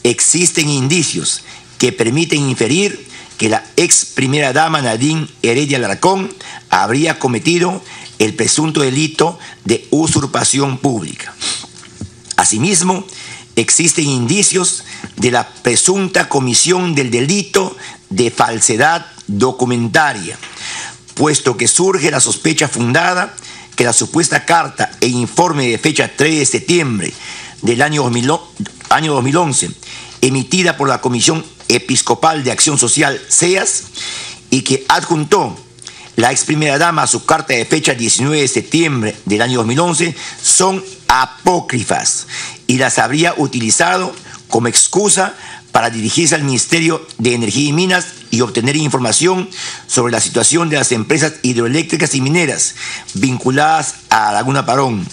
existen indicios que permiten inferir que la ex primera dama Nadine Heredia Alarcón habría cometido el presunto delito de usurpación pública. Asimismo, existen indicios de la presunta comisión del delito de falsedad documentaria, puesto que surge la sospecha fundada que la supuesta carta e informe de fecha 3 de septiembre del año 2011, emitida por la Comisión Episcopal de Acción Social, CEAS, y que adjuntó la ex primera dama a su carta de fecha 19 de septiembre del año 2011, son apócrifas y las habría utilizado como excusa para dirigirse al Ministerio de Energía y Minas y obtener información sobre la situación de las empresas hidroeléctricas y mineras vinculadas a Laguna Parón.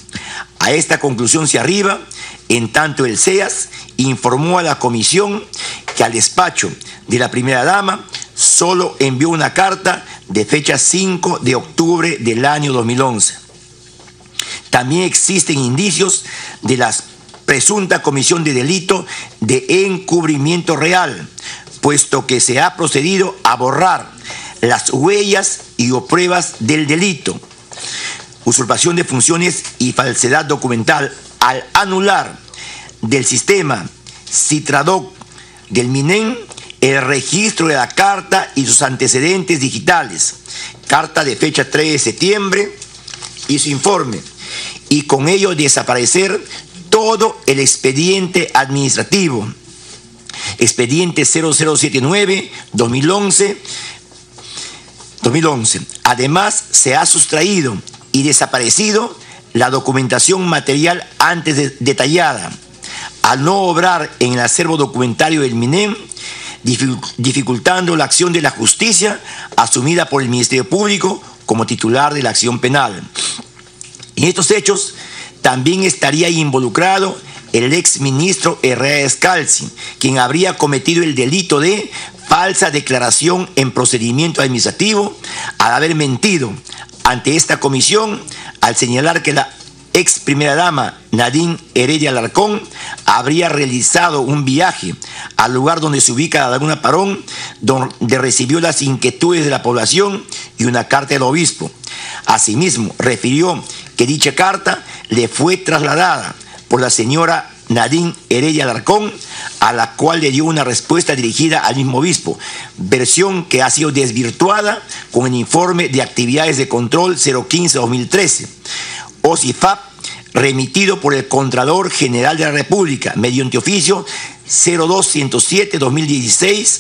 A esta conclusión se arriba, en tanto el CEAS informó a la comisión que al despacho de la primera dama solo envió una carta de fecha 5 de octubre del año 2011. También existen indicios de la presunta comisión de delito de encubrimiento real, puesto que se ha procedido a borrar las huellas y o pruebas del delito, usurpación de funciones y falsedad documental, al anular del sistema Citradoc del MINEN el registro de la carta y sus antecedentes digitales, carta de fecha 3 de septiembre y su informe, y con ello desaparecer todo el expediente administrativo, expediente 0079-2011. Además, se ha sustraído y desaparecido la documentación material antes detallada, al no obrar en el acervo documentario del MINEM, dificultando la acción de la justicia asumida por el Ministerio Público como titular de la acción penal. En estos hechos también estaría involucrado el exministro Herrera Escalzi, quien habría cometido el delito de falsa declaración en procedimiento administrativo al haber mentido ante esta comisión al señalar que la ex primera dama Nadine Heredia Alarcón habría realizado un viaje al lugar donde se ubica la Laguna Parón, donde recibió las inquietudes de la población y una carta del obispo. Asimismo, refirió que dicha carta le fue trasladada por la señora Nadine Heredia Alarcón, a la cual le dio una respuesta dirigida al mismo obispo, versión que ha sido desvirtuada con el informe de actividades de control 015-2013, OCIFAP, remitido por el Contralor General de la República, mediante oficio 02-107-2016,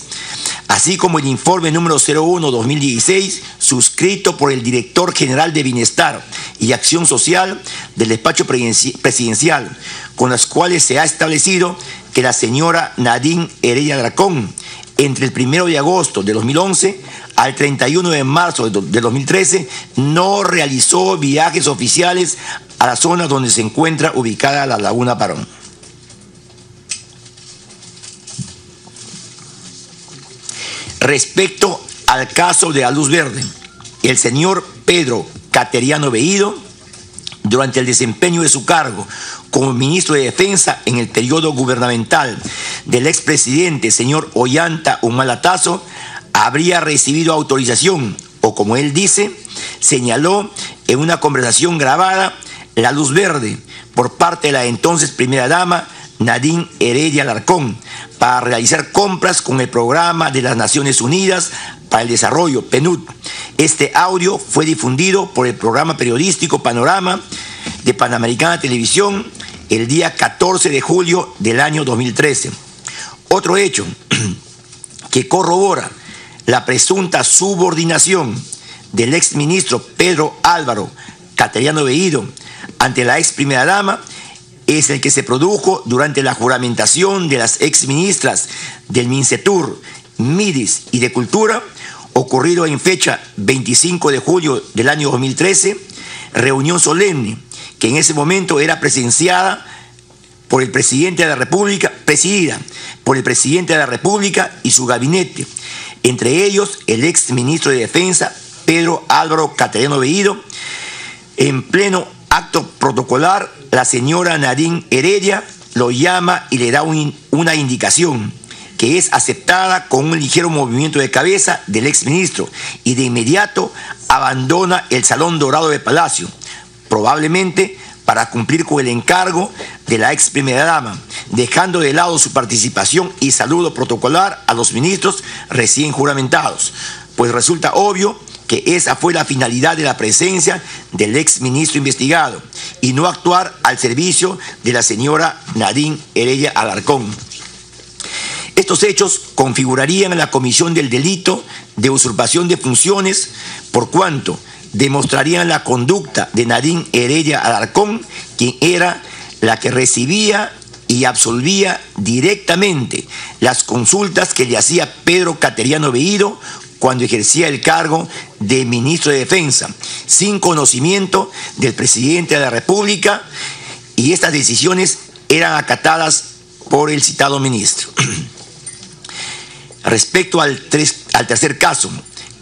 así como el informe número 01-2016, suscrito por el Director General de Bienestar y Acción Social del Despacho Presidencial, con las cuales se ha establecido que la señora Nadine Heredia Alarcón, entre el 1 de agosto de 2011 al 31 de marzo de 2013, no realizó viajes oficiales a la zona donde se encuentra ubicada la Laguna Parón. Respecto al caso de la Luz Verde, el señor Pedro Cateriano Veído, durante el desempeño de su cargo como ministro de Defensa en el periodo gubernamental del expresidente señor Ollanta Humala Tasso, habría recibido autorización, o como él dice, señaló en una conversación grabada, la luz verde por parte de la entonces primera dama Nadine Heredia Alarcón para realizar compras con el Programa de las Naciones Unidas para el Desarrollo, PNUD. Este audio fue difundido por el programa periodístico Panorama de Panamericana Televisión el día 14 de julio del año 2013. Otro hecho que corrobora la presunta subordinación del exministro Pedro Álvaro Cateriano Veído ante la ex primera dama es el que se produjo durante la juramentación de las exministras del MINCETUR, MIDIS y de Cultura, ocurrido en fecha 25 de julio del año 2013, reunión solemne que en ese momento era presenciada por el presidente de la República, presidida por el presidente de la República y su gabinete, entre ellos el ex ministro de Defensa, Pedro Álvaro Cateriano Veído. En pleno acto protocolar, la señora Nadine Heredia lo llama y le da una indicación que es aceptada con un ligero movimiento de cabeza del exministro, y de inmediato abandona el Salón Dorado de Palacio, probablemente para cumplir con el encargo de la ex primera dama, dejando de lado su participación y saludo protocolar a los ministros recién juramentados, pues resulta obvio que esa fue la finalidad de la presencia del ex ministro investigado, y no actuar al servicio de la señora Nadine Heredia Alarcón. Estos hechos configurarían la comisión del delito de usurpación de funciones, por cuanto demostrarían la conducta de Nadine Heredia Alarcón, quien era la que recibía y absolvía directamente las consultas que le hacía Pedro Cateriano Veído cuando ejercía el cargo de ministro de Defensa, sin conocimiento del presidente de la República, y estas decisiones eran acatadas por el citado ministro. Respecto al tercer caso,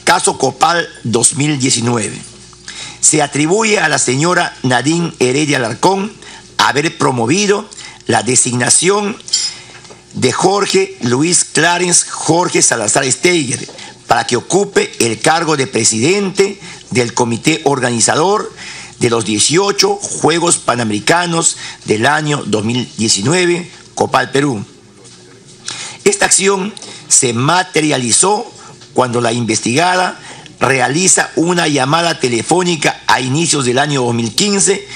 caso Copal 2019, se atribuye a la señora Nadine Heredia Alarcón haber promovido la designación de Jorge Luis Clarence Jorge Salazar Steiger para que ocupe el cargo de presidente del comité organizador de los 18 Juegos Panamericanos del año 2019, Copal, Perú. Esta acción se materializó cuando la investigada realiza una llamada telefónica a inicios del año 2015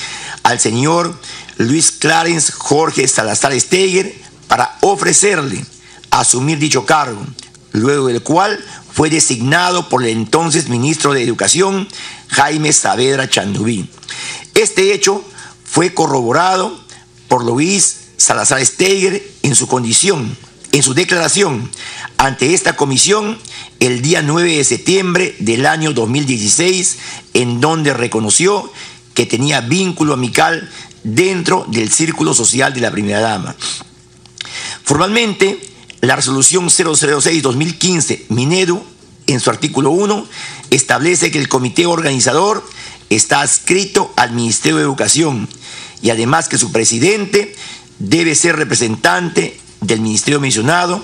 al señor Luis Clarence Jorge Salazar Steiger para ofrecerle asumir dicho cargo, luego del cual fue designado por el entonces ministro de Educación, Jaime Saavedra Chandubí. Este hecho fue corroborado por Luis Salazar Steiger en su declaración ante esta comisión el día 9 de septiembre del año 2016, en donde reconoció que tenía vínculo amical dentro del círculo social de la primera dama. Formalmente, la resolución 006-2015 Minedu, en su artículo 1, establece que el comité organizador está adscrito al Ministerio de Educación, y además que su presidente debe ser representante del ministerio mencionado,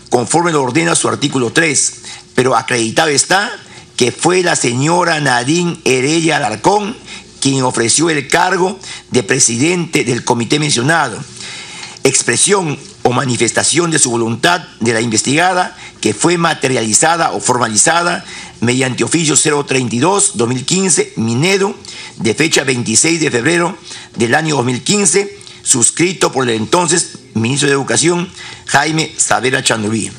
conforme lo ordena su artículo 3, pero acreditado está que fue la señora Nadine Heredia Alarcón quien ofreció el cargo de presidente del comité mencionado, expresión o manifestación de su voluntad de la investigada, que fue materializada o formalizada mediante oficio 032-2015 Minedu, de fecha 26 de febrero del año 2015, suscrito por el entonces ministro de Educación, Jaime Saavedra Chandubí.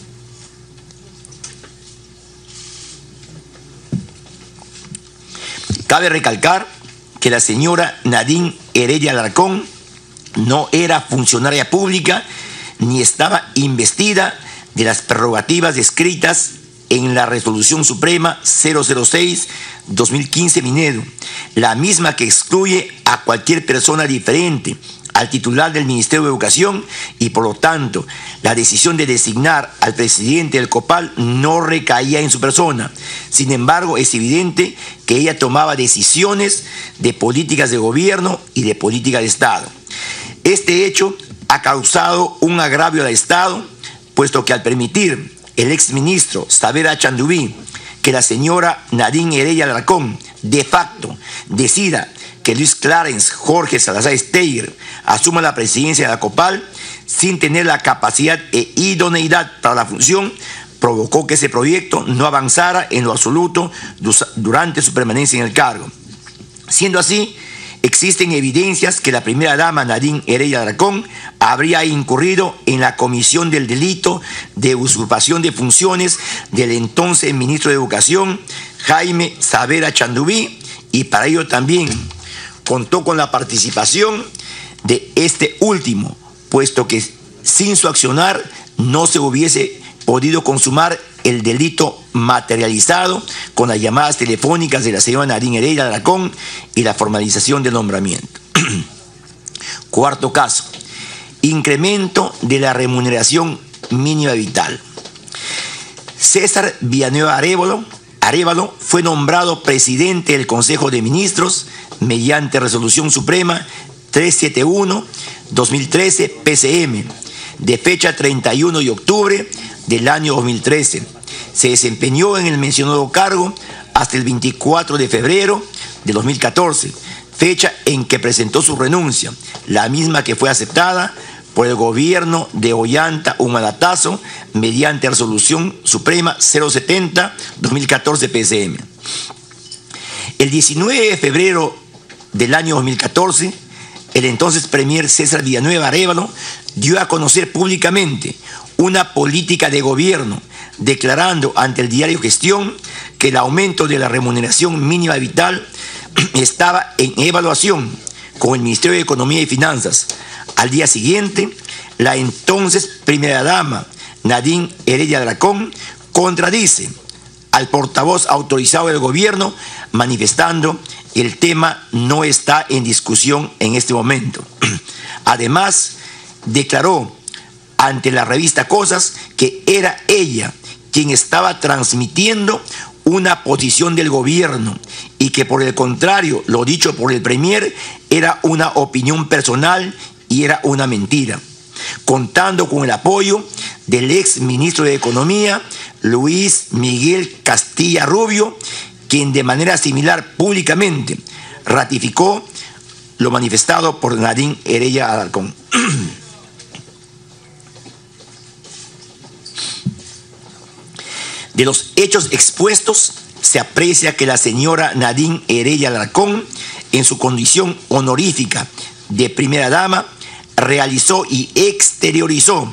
Cabe recalcar que la señora Nadine Heredia Alarcón no era funcionaria pública ni estaba investida de las prerrogativas descritas en la Resolución Suprema 006-2015 Minedu, la misma que excluye a cualquier persona diferente al titular del Ministerio de Educación, y por lo tanto la decisión de designar al presidente del COPAL no recaía en su persona. Sin embargo, es evidente que ella tomaba decisiones de políticas de gobierno y de política de Estado. Este hecho ha causado un agravio al Estado, puesto que al permitir el exministro Saavedra Chandubí que la señora Nadine Heredia Alarcón de facto decida que Luis Clarence Jorge Salazar Steiger asuma la presidencia de la COPAL sin tener la capacidad e idoneidad para la función, provocó que ese proyecto no avanzara en lo absoluto durante su permanencia en el cargo. Siendo así, existen evidencias que la primera dama Nadine Heredia Alarcón habría incurrido en la comisión del delito de usurpación de funciones del entonces ministro de Educación, Jaime Saavedra Chandubí, y para ello también contó con la participación de este último, puesto que sin su accionar no se hubiese podido consumar el delito materializado con las llamadas telefónicas de la señora Nadine Heredia Alarcón y la formalización del nombramiento. Cuarto caso, incremento de la remuneración mínima vital. César Villanueva Arévalo fue nombrado presidente del Consejo de Ministros mediante resolución suprema 371-2013 PCM, de fecha 31 de octubre del año 2013. Se desempeñó en el mencionado cargo hasta el 24 de febrero de 2014, fecha en que presentó su renuncia, la misma que fue aceptada por el gobierno de Ollanta Humala-Tazo mediante resolución suprema 070-2014 PCM. El 19 de febrero del año 2014, el entonces premier César Villanueva Arévalo dio a conocer públicamente una política de gobierno, declarando ante el diario Gestión que el aumento de la remuneración mínima vital estaba en evaluación con el Ministerio de Economía y Finanzas. Al día siguiente, la entonces primera dama Nadine Heredia Alarcón contradice al portavoz autorizado del gobierno, manifestando que el tema no está en discusión en este momento. Además, declaró ante la revista Cosas que era ella quien estaba transmitiendo una posición del gobierno y que por el contrario, lo dicho por el premier era una opinión personal y era una mentira, contando con el apoyo del ex ministro de Economía, Luis Miguel Castilla Rubio, quien de manera similar públicamente ratificó lo manifestado por Nadine Heredia Alarcón. De los hechos expuestos, se aprecia que la señora Nadine Heredia Alarcón, en su condición honorífica de primera dama, realizó y exteriorizó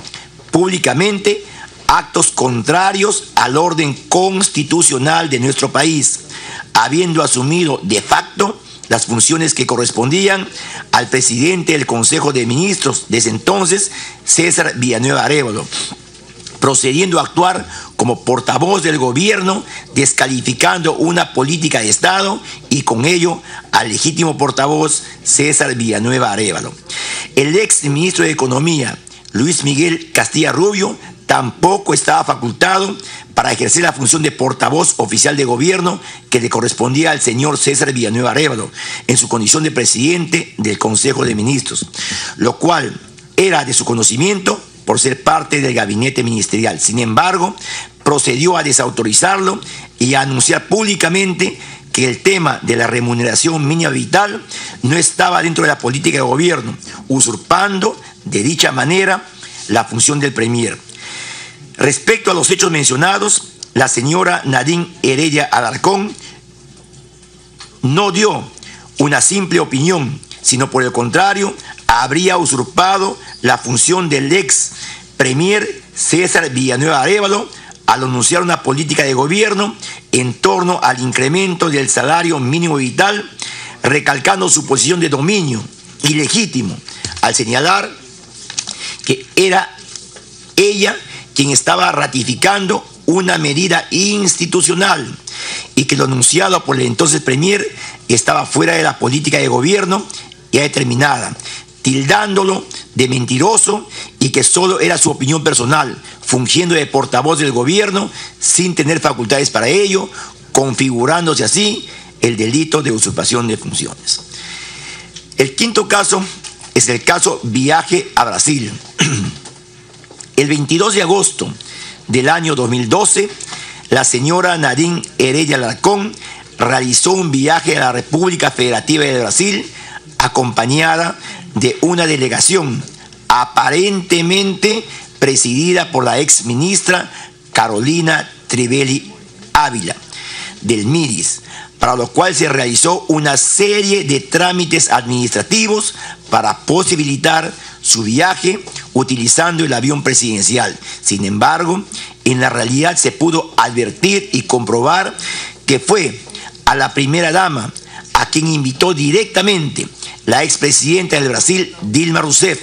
públicamente actos contrarios al orden constitucional de nuestro país, habiendo asumido de facto las funciones que correspondían al presidente del Consejo de Ministros de ese entonces, César Villanueva Arévalo, procediendo a actuar como portavoz del gobierno, descalificando una política de Estado y con ello al legítimo portavoz César Villanueva Arévalo. El ex ministro de Economía, Luis Miguel Castilla Rubio, tampoco estaba facultado para ejercer la función de portavoz oficial de gobierno que le correspondía al señor César Villanueva Arévalo en su condición de presidente del Consejo de Ministros, lo cual era de su conocimiento por ser parte del gabinete ministerial. Sin embargo, procedió a desautorizarlo y a anunciar públicamente que el tema de la remuneración mínima vital no estaba dentro de la política de gobierno, usurpando de dicha manera la función del premier. Respecto a los hechos mencionados, la señora Nadine Heredia Alarcón no dio una simple opinión, sino por el contrario, habría usurpado la función del ex premier César Villanueva Arévalo al anunciar una política de gobierno en torno al incremento del salario mínimo vital, recalcando su posición de dominio ilegítimo al señalar que era ella quien estaba ratificando una medida institucional y que lo anunciado por el entonces premier estaba fuera de la política de gobierno ya determinada, tildándolo de mentiroso y que solo era su opinión personal, fungiendo de portavoz del gobierno sin tener facultades para ello, configurándose así el delito de usurpación de funciones. El quinto caso es el caso Viaje a Brasil. El 22 de agosto del año 2012, la señora Nadine Heredia Alarcón realizó un viaje a la República Federativa de Brasil acompañada de una delegación aparentemente presidida por la ex ministra Carolina Trivelli Ávila del MIDIS, para lo cual se realizó una serie de trámites administrativos para posibilitar su viaje utilizando el avión presidencial. Sin embargo, en la realidad se pudo advertir y comprobar que fue a la primera dama a quien invitó directamente la expresidenta del Brasil, Dilma Rousseff,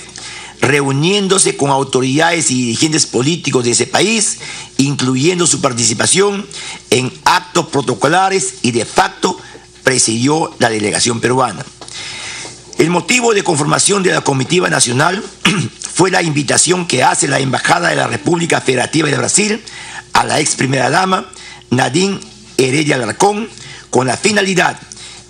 reuniéndose con autoridades y dirigentes políticos de ese país, incluyendo su participación en actos protocolares y de facto presidió la delegación peruana. El motivo de conformación de la comitiva nacional fue la invitación que hace la Embajada de la República Federativa de Brasil a la ex primera dama Nadine Heredia Alarcón con la finalidad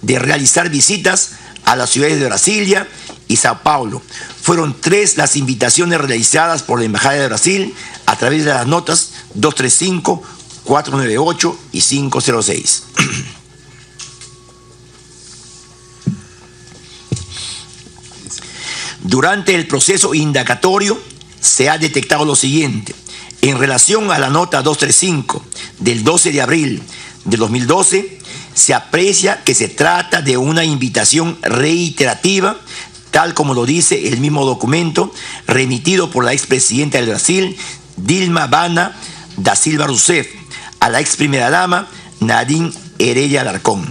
de realizar visitas a las ciudades de Brasilia y Sao Paulo. Fueron 3 las invitaciones realizadas por la Embajada de Brasil a través de las notas 235, 498 y 506. Durante el proceso indagatorio se ha detectado lo siguiente. En relación a la nota 235 del 12 de abril de 2012, se aprecia que se trata de una invitación reiterativa, tal como lo dice el mismo documento remitido por la expresidenta del Brasil, Dilma Bana da Silva Rousseff, a la ex primera dama Nadine Heredia Alarcón.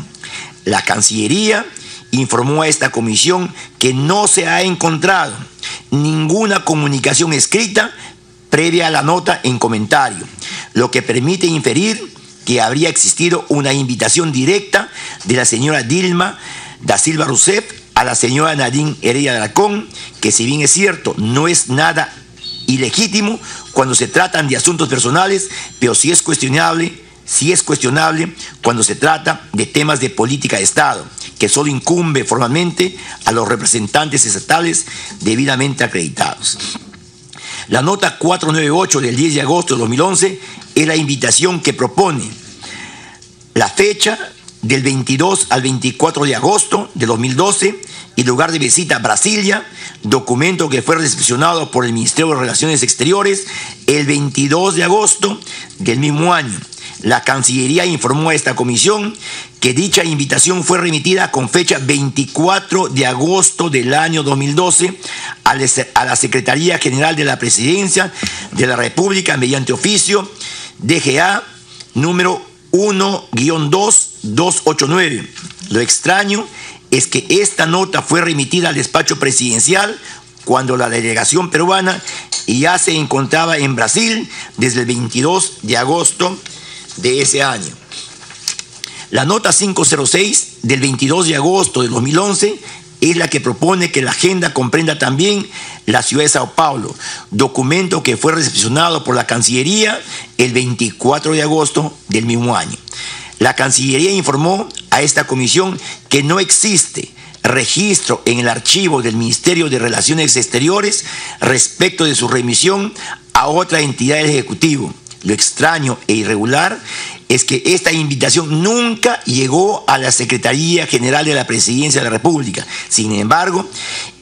La Cancillería informó a esta comisión que no se ha encontrado ninguna comunicación escrita previa a la nota en comentario, lo que permite inferir que habría existido una invitación directa de la señora Dilma da Silva Rousseff a la señora Nadine Heredia Alarcón, que si bien es cierto, no es nada ilegítimo cuando se tratan de asuntos personales, pero sí es cuestionable cuando se trata de temas de política de Estado, que solo incumbe formalmente a los representantes estatales debidamente acreditados. La nota 498 del 10 de agosto de 2011 es la invitación que propone la fecha del 22 al 24 de agosto de 2012 y lugar de visita a Brasilia, documento que fue recepcionado por el Ministerio de Relaciones Exteriores el 22 de agosto del mismo año. La Cancillería informó a esta comisión que dicha invitación fue remitida con fecha 24 de agosto del año 2012 a la Secretaría General de la Presidencia de la República mediante oficio DGA número 1-2-289. Lo extraño es que esta nota fue remitida al despacho presidencial cuando la delegación peruana ya se encontraba en Brasil desde el 22 de agosto de ese año. La nota 506 del 22 de agosto de 2011 es la que propone que la agenda comprenda también la ciudad de Sao Paulo, documento que fue recepcionado por la Cancillería el 24 de agosto del mismo año. La Cancillería informó a esta comisión que no existe registro en el archivo del Ministerio de Relaciones Exteriores respecto de su remisión a otra entidad del Ejecutivo. Lo extraño e irregular es que esta invitación nunca llegó a la Secretaría General de la Presidencia de la República. Sin embargo,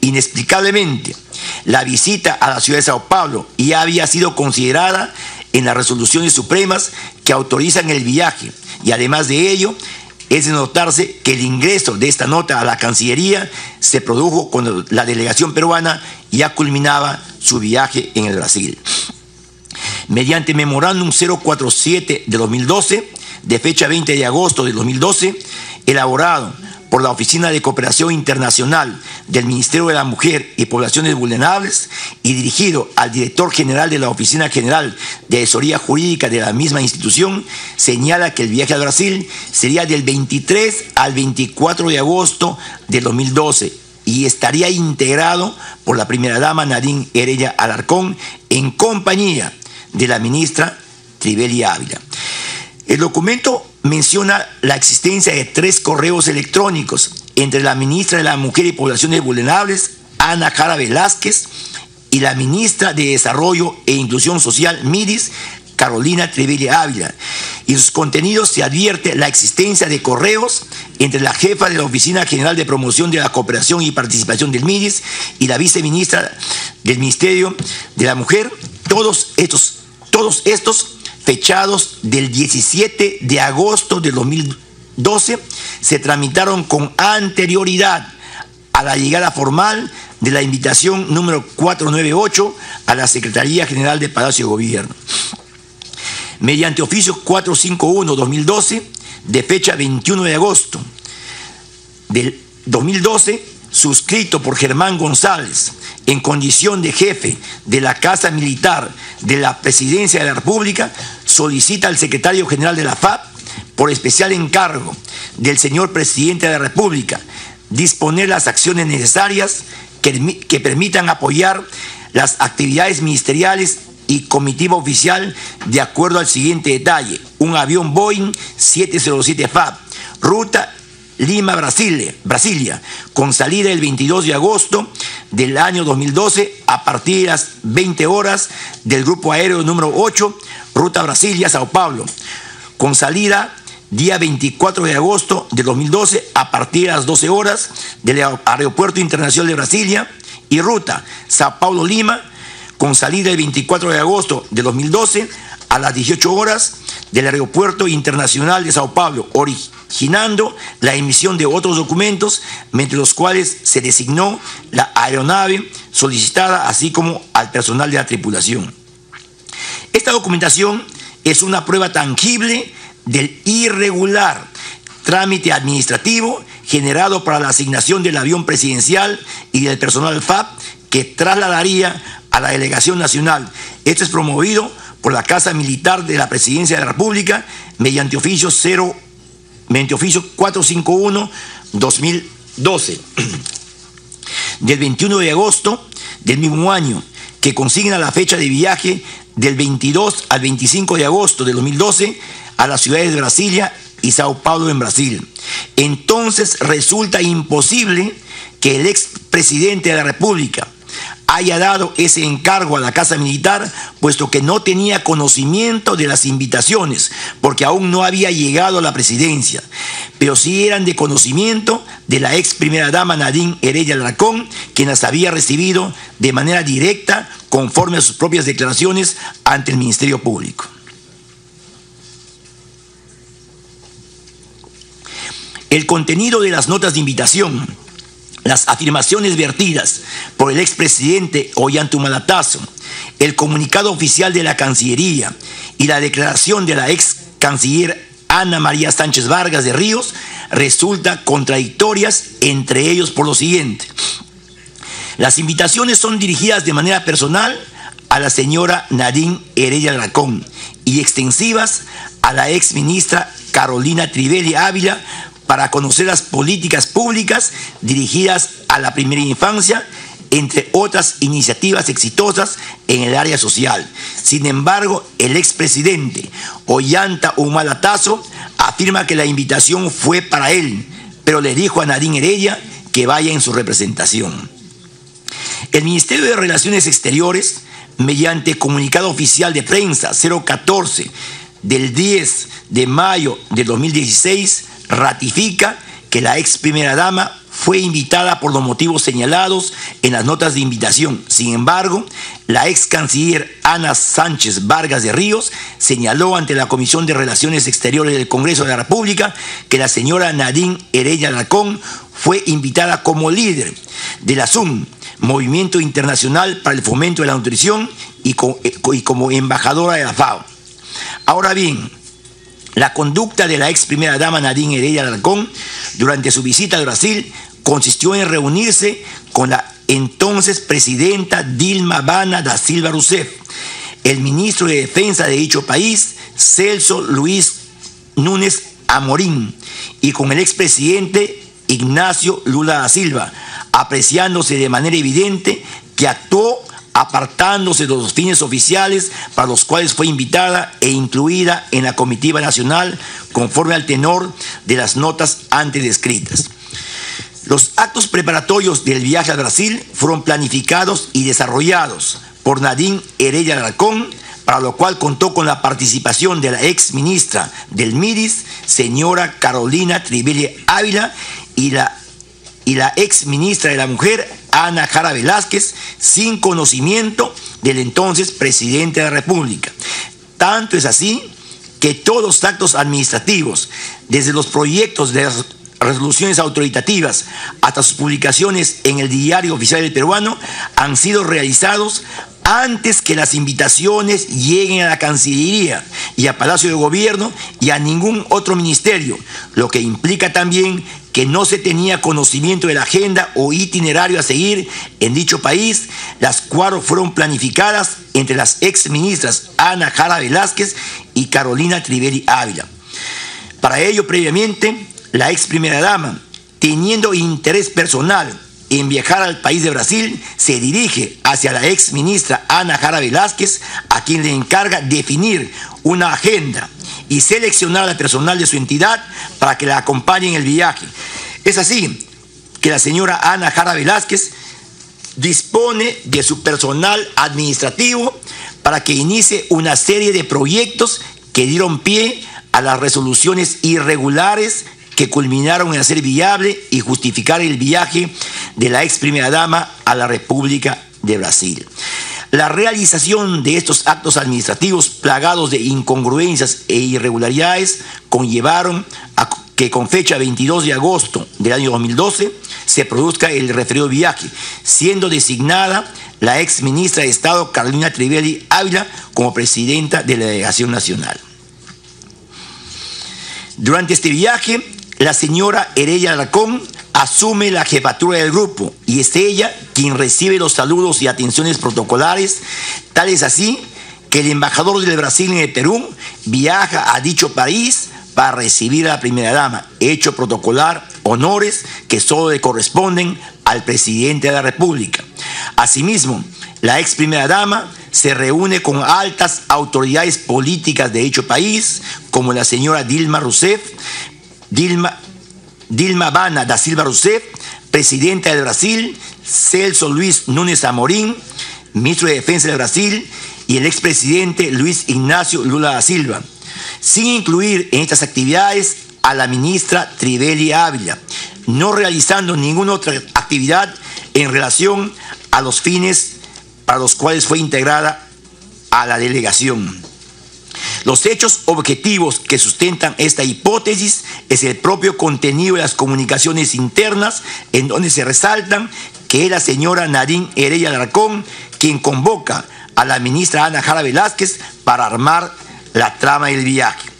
inexplicablemente, la visita a la ciudad de Sao Paulo ya había sido considerada en las resoluciones supremas que autorizan el viaje, y además de ello, es de notarse que el ingreso de esta nota a la Cancillería se produjo cuando la delegación peruana ya culminaba su viaje en el Brasil. Mediante memorándum 047 de 2012, de fecha 20 de agosto de 2012, elaborado por la Oficina de Cooperación Internacional del Ministerio de la Mujer y Poblaciones Vulnerables y dirigido al director general de la Oficina General de Asesoría Jurídica de la misma institución, señala que el viaje al Brasil sería del 23 al 24 de agosto de 2012 y estaría integrado por la primera dama Nadine Heredia Alarcón en compañía de la ministra Tribeli Ávila. El documento menciona la existencia de 3 correos electrónicos entre la ministra de la Mujer y Poblaciones Vulnerables, Ana Jara Velázquez, y la ministra de Desarrollo e Inclusión Social, MIDIS, Carolina Tribeli Ávila. Y en sus contenidos se advierte la existencia de correos entre la jefa de la Oficina General de Promoción de la Cooperación y Participación del MIDIS y la viceministra del Ministerio de la Mujer. Todos estos fechados del 17 de agosto de 2012 se tramitaron con anterioridad a la llegada formal de la invitación número 498 a la Secretaría General de Palacio de Gobierno. Mediante oficio 451-2012, de fecha 21 de agosto del 2012, suscrito por Germán González, en condición de jefe de la Casa Militar de la Presidencia de la República, solicita al secretario general de la FAP, por especial encargo del señor presidente de la República, disponer las acciones necesarias que permitan apoyar las actividades ministeriales y comitiva oficial de acuerdo al siguiente detalle: un avión Boeing 707 FAB, ruta Lima, Brasilia, con salida el 22 de agosto del año 2012 a partir de las 20 horas del grupo aéreo número 8, ruta Brasilia, Sao Paulo, con salida día 24 de agosto del 2012 a partir de las 12 horas del Aeropuerto Internacional de Brasilia, y ruta Sao Paulo-Lima, con salida el 24 de agosto del 2012 a las 18 horas del Aeropuerto Internacional de Sao Paulo, originando la emisión de otros documentos, entre los cuales se designó la aeronave solicitada, así como al personal de la tripulación. Esta documentación es una prueba tangible del irregular trámite administrativo generado para la asignación del avión presidencial y del personal FAP que trasladaría a la delegación nacional. Esto es promovido por la Casa Militar de la Presidencia de la República mediante oficio 451-2012 del 21 de agosto del mismo año, que consigna la fecha de viaje del 22 al 25 de agosto del 2012 a las ciudades de Brasilia y Sao Paulo en Brasil. Entonces resulta imposible que el expresidente de la República haya dado ese encargo a la Casa Militar, puesto que no tenía conocimiento de las invitaciones, porque aún no había llegado a la presidencia, pero sí eran de conocimiento de la ex primera dama Nadine Heredia Alarcón, quien las había recibido de manera directa conforme a sus propias declaraciones ante el Ministerio Público. El contenido de las notas de invitación, las afirmaciones vertidas por el expresidente Ollanta-Humala, el comunicado oficial de la Cancillería y la declaración de la ex canciller Ana María Sánchez Vargas de Ríos resultan contradictorias entre ellos por lo siguiente. Las invitaciones son dirigidas de manera personal a la señora Nadine Heredia Alarcón y extensivas a la ex ministra Carolina Trivelli Ávila para conocer las políticas públicas dirigidas a la primera infancia, entre otras iniciativas exitosas en el área social. Sin embargo, el expresidente Ollanta-Humala afirma que la invitación fue para él, pero le dijo a Nadine Heredia que vaya en su representación. El Ministerio de Relaciones Exteriores, mediante comunicado oficial de prensa 014 del 10 de mayo de 2016, ratifica que la ex primera dama fue invitada por los motivos señalados en las notas de invitación. Sin embargo, la ex canciller Ana Sánchez Vargas de Ríos señaló ante la Comisión de Relaciones Exteriores del Congreso de la República que la señora Nadine Heredia Alarcón fue invitada como líder de la SUN, Movimiento Internacional para el Fomento de la Nutrición, y como embajadora de la FAO. Ahora bien, la conducta de la ex primera dama Nadine Heredia Alarcón durante su visita a Brasil consistió en reunirse con la entonces presidenta Dilma Bana da Silva Rousseff, el ministro de Defensa de dicho país, Celso Luis Núñez Amorim, y con el expresidente Ignacio Lula da Silva, apreciándose de manera evidente que actuó apartándose de los fines oficiales para los cuales fue invitada e incluida en la comitiva nacional conforme al tenor de las notas antes descritas. Los actos preparatorios del viaje a Brasil fueron planificados y desarrollados por Nadine Heredia Alarcón, para lo cual contó con la participación de la ex ministra del MIDIS, señora Carolina Trivelli Ávila, y la ex ministra de la Mujer, Ana Jara Velázquez, sin conocimiento del entonces presidente de la República. Tanto es así que todos los actos administrativos, desde los proyectos de las resoluciones autoritativas hasta sus publicaciones en el Diario Oficial del Peruano, han sido realizados antes que las invitaciones lleguen a la Cancillería y a Palacio de Gobierno y a ningún otro ministerio, lo que implica también que no se tenía conocimiento de la agenda o itinerario a seguir en dicho país, las cuales fueron planificadas entre las ex ministras Ana Jara Velázquez y Carolina Trivelli Ávila. Para ello, previamente, la ex primera dama, teniendo interés personal en viajar al país de Brasil, se dirige hacia la ex ministra Ana Jara Velázquez, a quien le encarga definir una agenda y seleccionar al personal de su entidad para que la acompañe en el viaje, Es así que la señora Ana Jara Velázquez dispone de su personal administrativo para que inicie una serie de proyectos que dieron pie a las resoluciones irregulares que culminaron en hacer viable y justificar el viaje de la ex primera dama a la República de Brasil. La realización de estos actos administrativos plagados de incongruencias e irregularidades conllevaron a que con fecha 22 de agosto del año 2012 se produzca el referido viaje, siendo designada la ex ministra de Estado Carolina Trivelli Ávila como presidenta de la delegación nacional. Durante este viaje, la señora Heredia Alarcón asume la jefatura del grupo y es ella quien recibe los saludos y atenciones protocolares, tal es así que el embajador del Brasil en el Perú viaja a dicho país para recibir a la primera dama, hecho protocolar, honores que solo le corresponden al presidente de la República. Asimismo, la ex primera dama se reúne con altas autoridades políticas de dicho país, como la señora Dilma Vana da Silva Rousseff, presidenta del Brasil, Celso Luis Núñez Amorim, ministro de Defensa del Brasil, y el expresidente Luis Ignacio Lula da Silva, sin incluir en estas actividades a la ministra Trivelli Ávila, no realizando ninguna otra actividad en relación a los fines para los cuales fue integrada a la delegación. Los hechos objetivos que sustentan esta hipótesis es el propio contenido de las comunicaciones internas, en donde se resaltan que es la señora Nadine Heredia Alarcón quien convoca a la ministra Ana Jara Velázquez para armar la trama del viaje.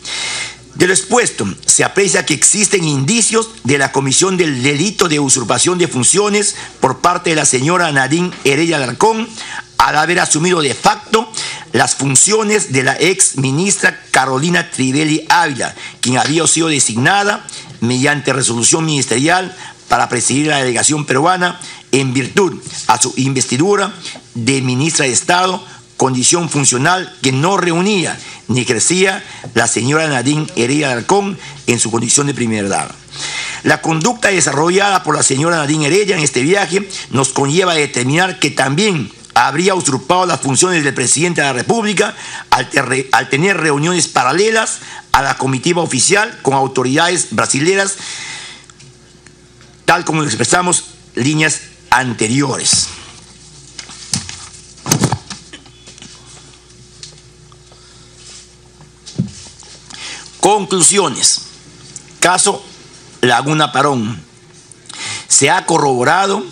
De lo expuesto, se aprecia que existen indicios de la comisión del delito de usurpación de funciones por parte de la señora Nadine Heredia Alarcón, al haber asumido de facto las funciones de la ex ministra Carolina Trivelli Ávila, quien había sido designada mediante resolución ministerial para presidir la delegación peruana en virtud a su investidura de ministra de Estado, condición funcional que no reunía ni crecía la señora Nadine Heredia Alarcón en su condición de primera dama. La conducta desarrollada por la señora Nadine Heredia en este viaje nos conlleva a determinar que también habría usurpado las funciones del presidente de la República al tener reuniones paralelas a la comitiva oficial con autoridades brasileras, tal como lo expresamos líneas anteriores. Conclusiones. Caso Laguna Parón. Se ha corroborado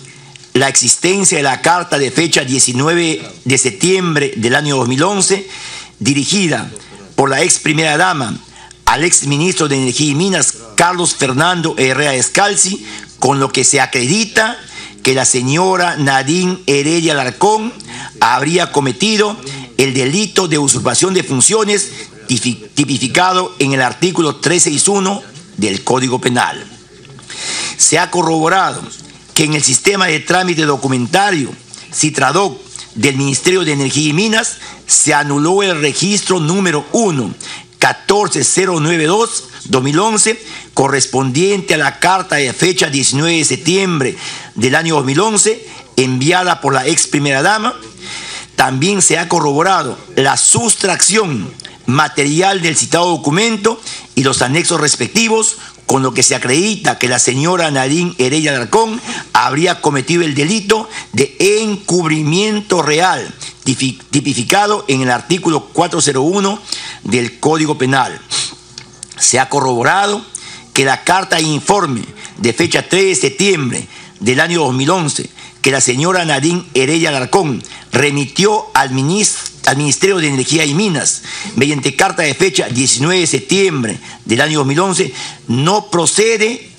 la existencia de la carta de fecha 19 de septiembre del año 2011, dirigida por la ex primera dama al ex ministro de Energía y Minas, Carlos Fernando Herrera Escalzi, con lo que se acredita que la señora Nadine Heredia Alarcón habría cometido el delito de usurpación de funciones tipificado en el artículo 361 del Código Penal. Se ha corroborado que en el sistema de trámite documentario Citradoc del Ministerio de Energía y Minas se anuló el registro número 1-14092-2011 correspondiente a la carta de fecha 19 de septiembre del año 2011 enviada por la ex primera dama. También se ha corroborado la sustracción material del citado documento y los anexos respectivos, con lo que se acredita que la señora Nadine Heredia Alarcón habría cometido el delito de encubrimiento real, tipificado en el artículo 401 del Código Penal. Se ha corroborado que la carta e informe de fecha 3 de septiembre del año 2011 que la señora Nadine Heredia Alarcón remitió al Ministerio de Energía y Minas mediante carta de fecha 19 de septiembre del año 2011 no procede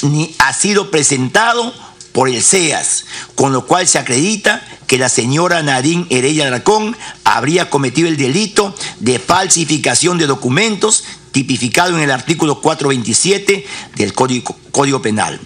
ni ha sido presentado por el CEAS, con lo cual se acredita que la señora Nadine Heredia Alarcón habría cometido el delito de falsificación de documentos tipificado en el artículo 427 del Código Penal.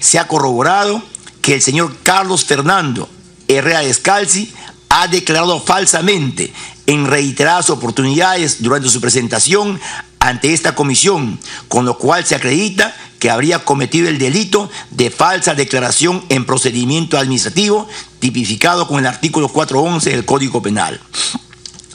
Se ha corroborado que el señor Carlos Fernando Herrera Escalzi ha declarado falsamente en reiteradas oportunidades durante su presentación ante esta comisión, con lo cual se acredita que habría cometido el delito de falsa declaración en procedimiento administrativo, tipificado con el artículo 411 del Código Penal.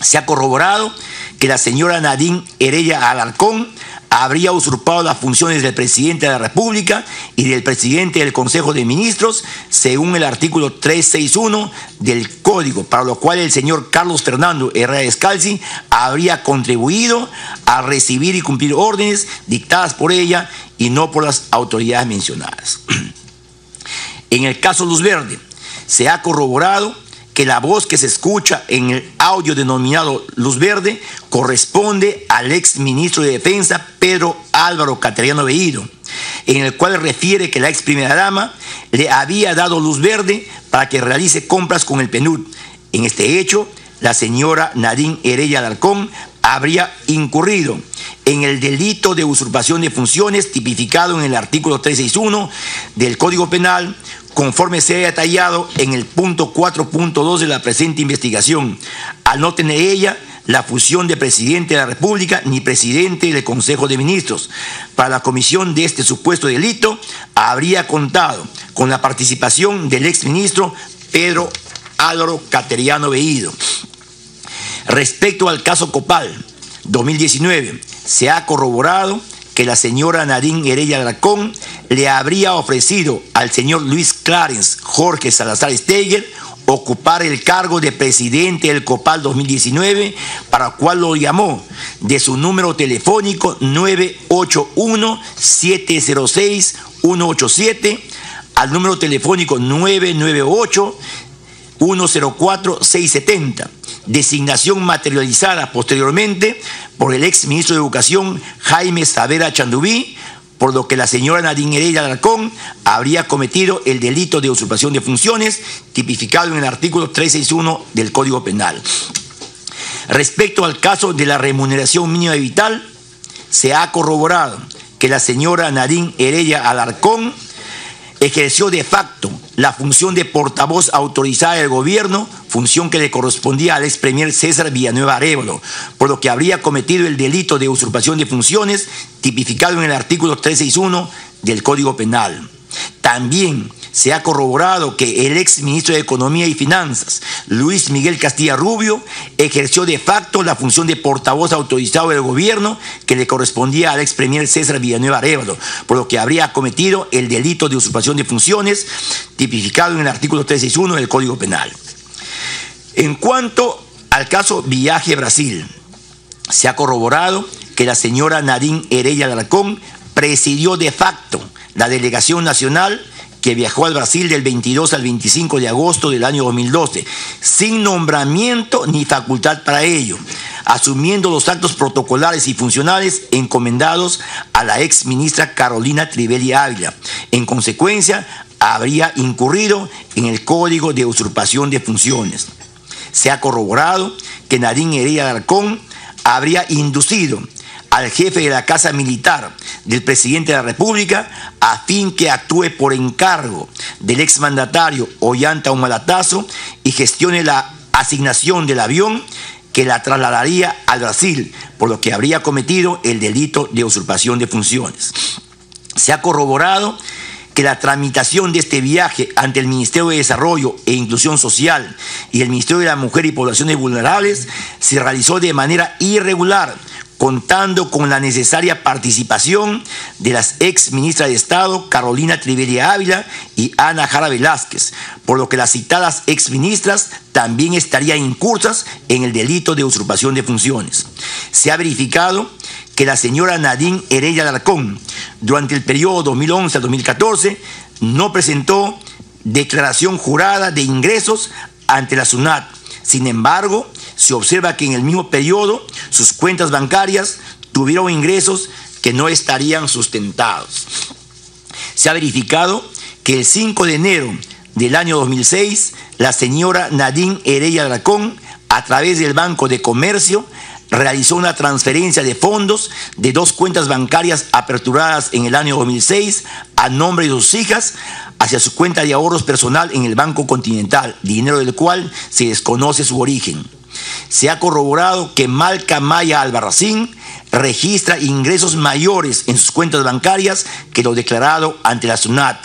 Se ha corroborado que la señora Nadine Heredia Alarcón habría usurpado las funciones del presidente de la República y del presidente del Consejo de Ministros, según el artículo 361 del Código, para lo cual el señor Carlos Fernando Herrera Escalzi habría contribuido a recibir y cumplir órdenes dictadas por ella y no por las autoridades mencionadas. En el caso Luz Verde, se ha corroborado que la voz que se escucha en el audio denominado Luz Verde corresponde al ex ministro de Defensa Pedro Álvaro Cateriano Bellido, en el cual refiere que la ex primera dama le había dado luz verde para que realice compras con el PNUD. En este hecho, la señora Nadine Heredia Alarcón habría incurrido en el delito de usurpación de funciones tipificado en el artículo 361 del Código Penal, conforme se haya detallado en el punto 4.2 de la presente investigación, al no tener ella la función de presidente de la República ni presidente del Consejo de Ministros. Para la comisión de este supuesto delito habría contado con la participación del exministro Pedro Álvaro Cateriano Bellido. Respecto al caso Copal 2019, se ha corroborado que la señora Nadine Heredia Alarcón le habría ofrecido al señor Luis Clarence Jorge Salazar Steiger ocupar el cargo de presidente del Copal 2019, para el cual lo llamó de su número telefónico 981-706-187 al número telefónico 998-104-670, designación materializada posteriormente por el ex ministro de Educación Jaime Saavedra Chandubí, por lo que la señora Nadine Heredia Alarcón habría cometido el delito de usurpación de funciones tipificado en el artículo 361 del Código Penal. Respecto al caso de la remuneración mínima vital, se ha corroborado que la señora Nadine Heredia Alarcón ejerció de facto la función de portavoz autorizada del gobierno, función que le correspondía al ex premier César Villanueva Arévalo, por lo que habría cometido el delito de usurpación de funciones tipificado en el artículo 361 del Código Penal. También se ha corroborado que el ex ministro de Economía y Finanzas, Luis Miguel Castilla Rubio, ejerció de facto la función de portavoz autorizado del gobierno que le correspondía al ex premier César Villanueva Arévalo, por lo que habría cometido el delito de usurpación de funciones tipificado en el artículo 361 del Código Penal. En cuanto al caso Viaje Brasil, se ha corroborado que la señora Nadine Heredia Alarcón presidió de facto la delegación nacional que viajó al Brasil del 22 al 25 de agosto del año 2012, sin nombramiento ni facultad para ello, asumiendo los actos protocolares y funcionales encomendados a la ex ministra Carolina Trivelli Ávila. En consecuencia, habría incurrido en el Código de Usurpación de Funciones. Se ha corroborado que Nadine Heredia Alarcón habría inducido al jefe de la Casa Militar del presidente de la República a fin que actúe por encargo del exmandatario Ollanta Humala y gestione la asignación del avión que la trasladaría al Brasil, por lo que habría cometido el delito de usurpación de funciones. Se ha corroborado que la tramitación de este viaje ante el Ministerio de Desarrollo e Inclusión Social y el Ministerio de la Mujer y Poblaciones Vulnerables se realizó de manera irregular, contando con la necesaria participación de las ex ministras de Estado Carolina Trivelli Ávila y Ana Jara Velázquez, por lo que las citadas ex ministras también estarían incursas en el delito de usurpación de funciones. Se ha verificado que la señora Nadine Heredia Alarcón, durante el periodo 2011 a 2014, no presentó declaración jurada de ingresos ante la SUNAT. Sin embargo, se observa que en el mismo periodo sus cuentas bancarias tuvieron ingresos que no estarían sustentados. Se ha verificado que el 5 de enero del año 2006, la señora Nadine Heredia Alarcón, a través del Banco de Comercio, realizó una transferencia de fondos de 2 cuentas bancarias aperturadas en el año 2006 a nombre de sus hijas hacia su cuenta de ahorros personal en el Banco Continental, dinero del cual se desconoce su origen. Se ha corroborado que Malca Maya Albarracín registra ingresos mayores en sus cuentas bancarias que lo declarado ante la SUNAT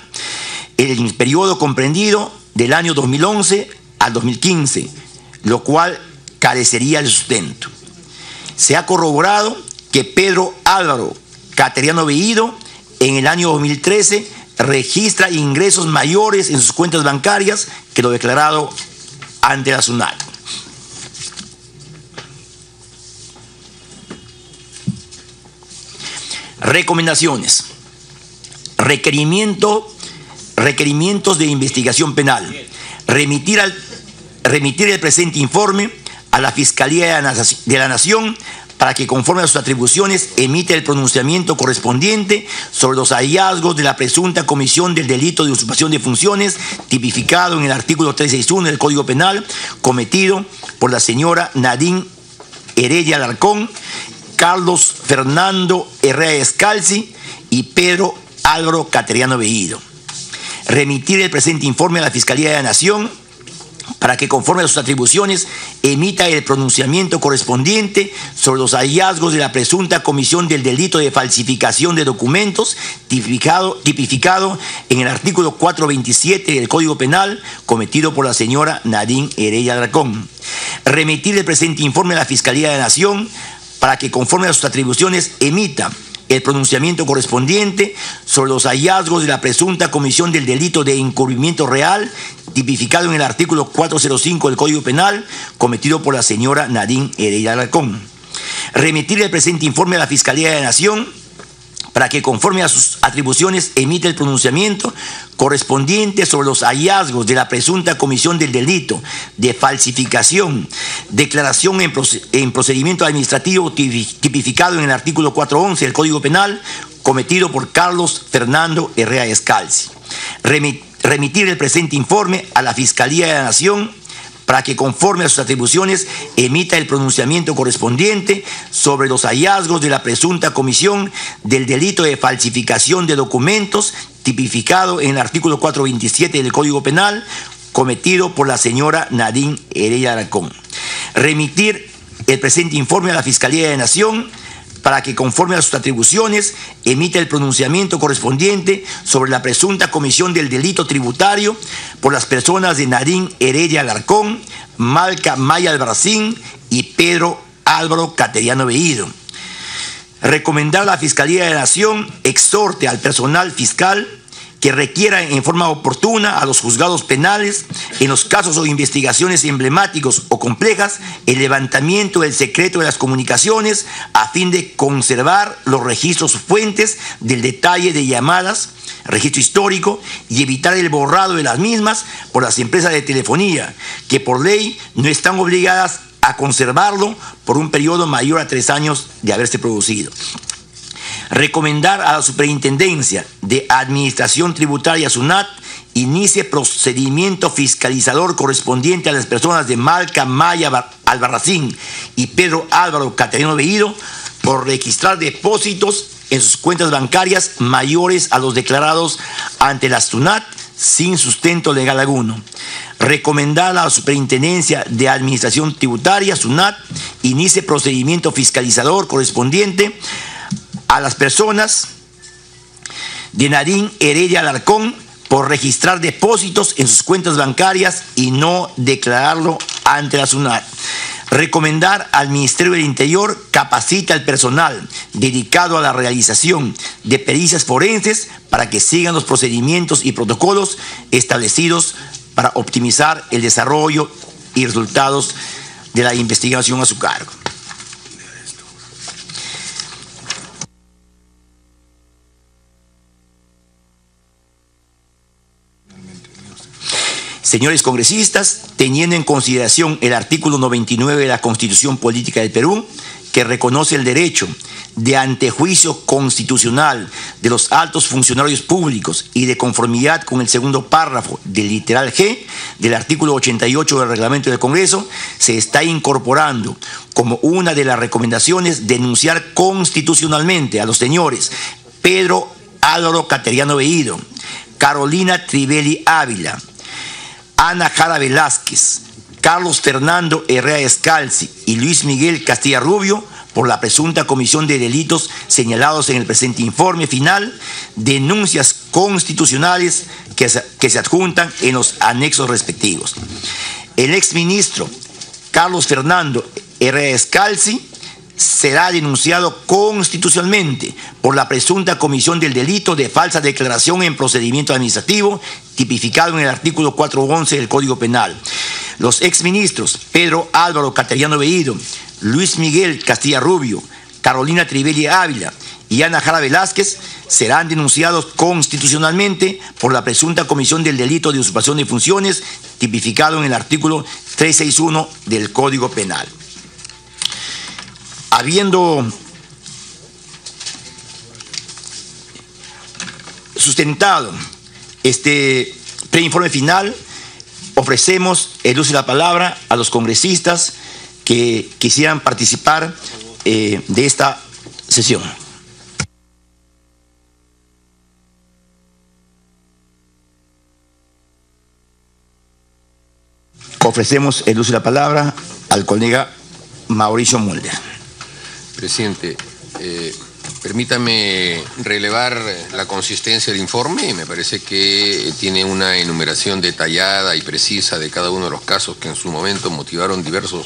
en el periodo comprendido del año 2011 al 2015, lo cual carecería de sustento. Se ha corroborado que Pedro Álvaro Cateriano Bellido en el año 2013 registra ingresos mayores en sus cuentas bancarias que lo declarado ante la SUNAT. Recomendaciones. Requerimientos de investigación penal. Remitir el presente informe a la Fiscalía de la Nación para que, conforme a sus atribuciones, emite el pronunciamiento correspondiente sobre los hallazgos de la presunta comisión del delito de usurpación de funciones tipificado en el artículo 361 del Código Penal, cometido por la señora Nadine Heredia Alarcón, Carlos Fernando Herrera Escalzi y Pedro Álvaro Cateriano Bellido. Remitir el presente informe a la Fiscalía de la Nación para que, conforme a sus atribuciones, emita el pronunciamiento correspondiente sobre los hallazgos de la presunta comisión del delito de falsificación de documentos tipificado en el artículo 427 del Código Penal, cometido por la señora Nadine Heredia Alarcón. Remitir el presente informe a la Fiscalía de la Nación para que, conforme a sus atribuciones, emita el pronunciamiento correspondiente sobre los hallazgos de la presunta comisión del delito de encubrimiento real, tipificado en el artículo 405 del Código Penal, cometido por la señora Nadine Heredia Alarcón. Remitir el presente informe a la Fiscalía de la Nación para que, conforme a sus atribuciones, emita el pronunciamiento correspondiente sobre los hallazgos de la presunta comisión del delito de falsificación, declaración en procedimiento administrativo tipificado en el artículo 411 del Código Penal, cometido por Carlos Fernando Herrera Escalzi. Remitir el presente informe a la Fiscalía de la Nación para que, conforme a sus atribuciones, emita el pronunciamiento correspondiente sobre los hallazgos de la presunta comisión del delito de falsificación de documentos tipificado en el artículo 427 del Código Penal, cometido por la señora Nadine Heredia Alarcón. Remitir el presente informe a la Fiscalía de la Nación para que, conforme a sus atribuciones, emita el pronunciamiento correspondiente sobre la presunta comisión del delito tributario por las personas de Nadine Heredia Alarcón, Malca Maya Albarracín y Pedro Álvaro Cateriano Bellido. Recomendar a la Fiscalía de la Nación exhorte al personal fiscal que requiera en forma oportuna a los juzgados penales, en los casos o investigaciones emblemáticos o complejas, el levantamiento del secreto de las comunicaciones a fin de conservar los registros fuentes del detalle de llamadas, registro histórico, y evitar el borrado de las mismas por las empresas de telefonía, que por ley no están obligadas a conservarlo por un periodo mayor a 3 años de haberse producido. Recomendar a la Superintendencia de Administración Tributaria SUNAT inicie procedimiento fiscalizador correspondiente a las personas de Malca Maya Albarracín y Pedro Álvaro Cateriano Bellido por registrar depósitos en sus cuentas bancarias mayores a los declarados ante la SUNAT sin sustento legal alguno. Recomendar a la Superintendencia de Administración Tributaria SUNAT inicie procedimiento fiscalizador correspondiente a las personas de Nadine Heredia Alarcón por registrar depósitos en sus cuentas bancarias y no declararlo ante la SUNAT. Recomendar al Ministerio del Interior capacite al personal dedicado a la realización de pericias forenses para que sigan los procedimientos y protocolos establecidos para optimizar el desarrollo y resultados de la investigación a su cargo. Señores congresistas, teniendo en consideración el artículo 99 de la Constitución Política del Perú, que reconoce el derecho de antejuicio constitucional de los altos funcionarios públicos y de conformidad con el segundo párrafo del literal G del artículo 88 del Reglamento del Congreso, se está incorporando como una de las recomendaciones denunciar constitucionalmente a los señores Pedro Álvaro Cateriano Bellido, Carolina Trivelli Ávila, Ana Jara Velázquez, Carlos Fernando Herrera Scalzi y Luis Miguel Castilla Rubio por la presunta comisión de delitos señalados en el presente informe final, denuncias constitucionales que se adjuntan en los anexos respectivos. El exministro Carlos Fernando Herrera Scalzi será denunciado constitucionalmente por la presunta comisión del delito de falsa declaración en procedimiento administrativo tipificado en el artículo 411 del Código Penal. Los exministros Pedro Álvaro Cateriano Bellido, Luis Miguel Castilla Rubio, Carolina Trivelli Ávila y Ana Jara Velázquez serán denunciados constitucionalmente por la presunta comisión del delito de usurpación de funciones tipificado en el artículo 361 del Código Penal. Habiendo sustentado este preinforme final, ofrecemos el uso de la palabra a los congresistas que quisieran participar de esta sesión. Ofrecemos el uso de la palabra al colega Mauricio Mulder. Presidente, permítame relevar la consistencia del informe. Me parece que tiene una enumeración detallada y precisa de cada uno de los casos que en su momento motivaron diversos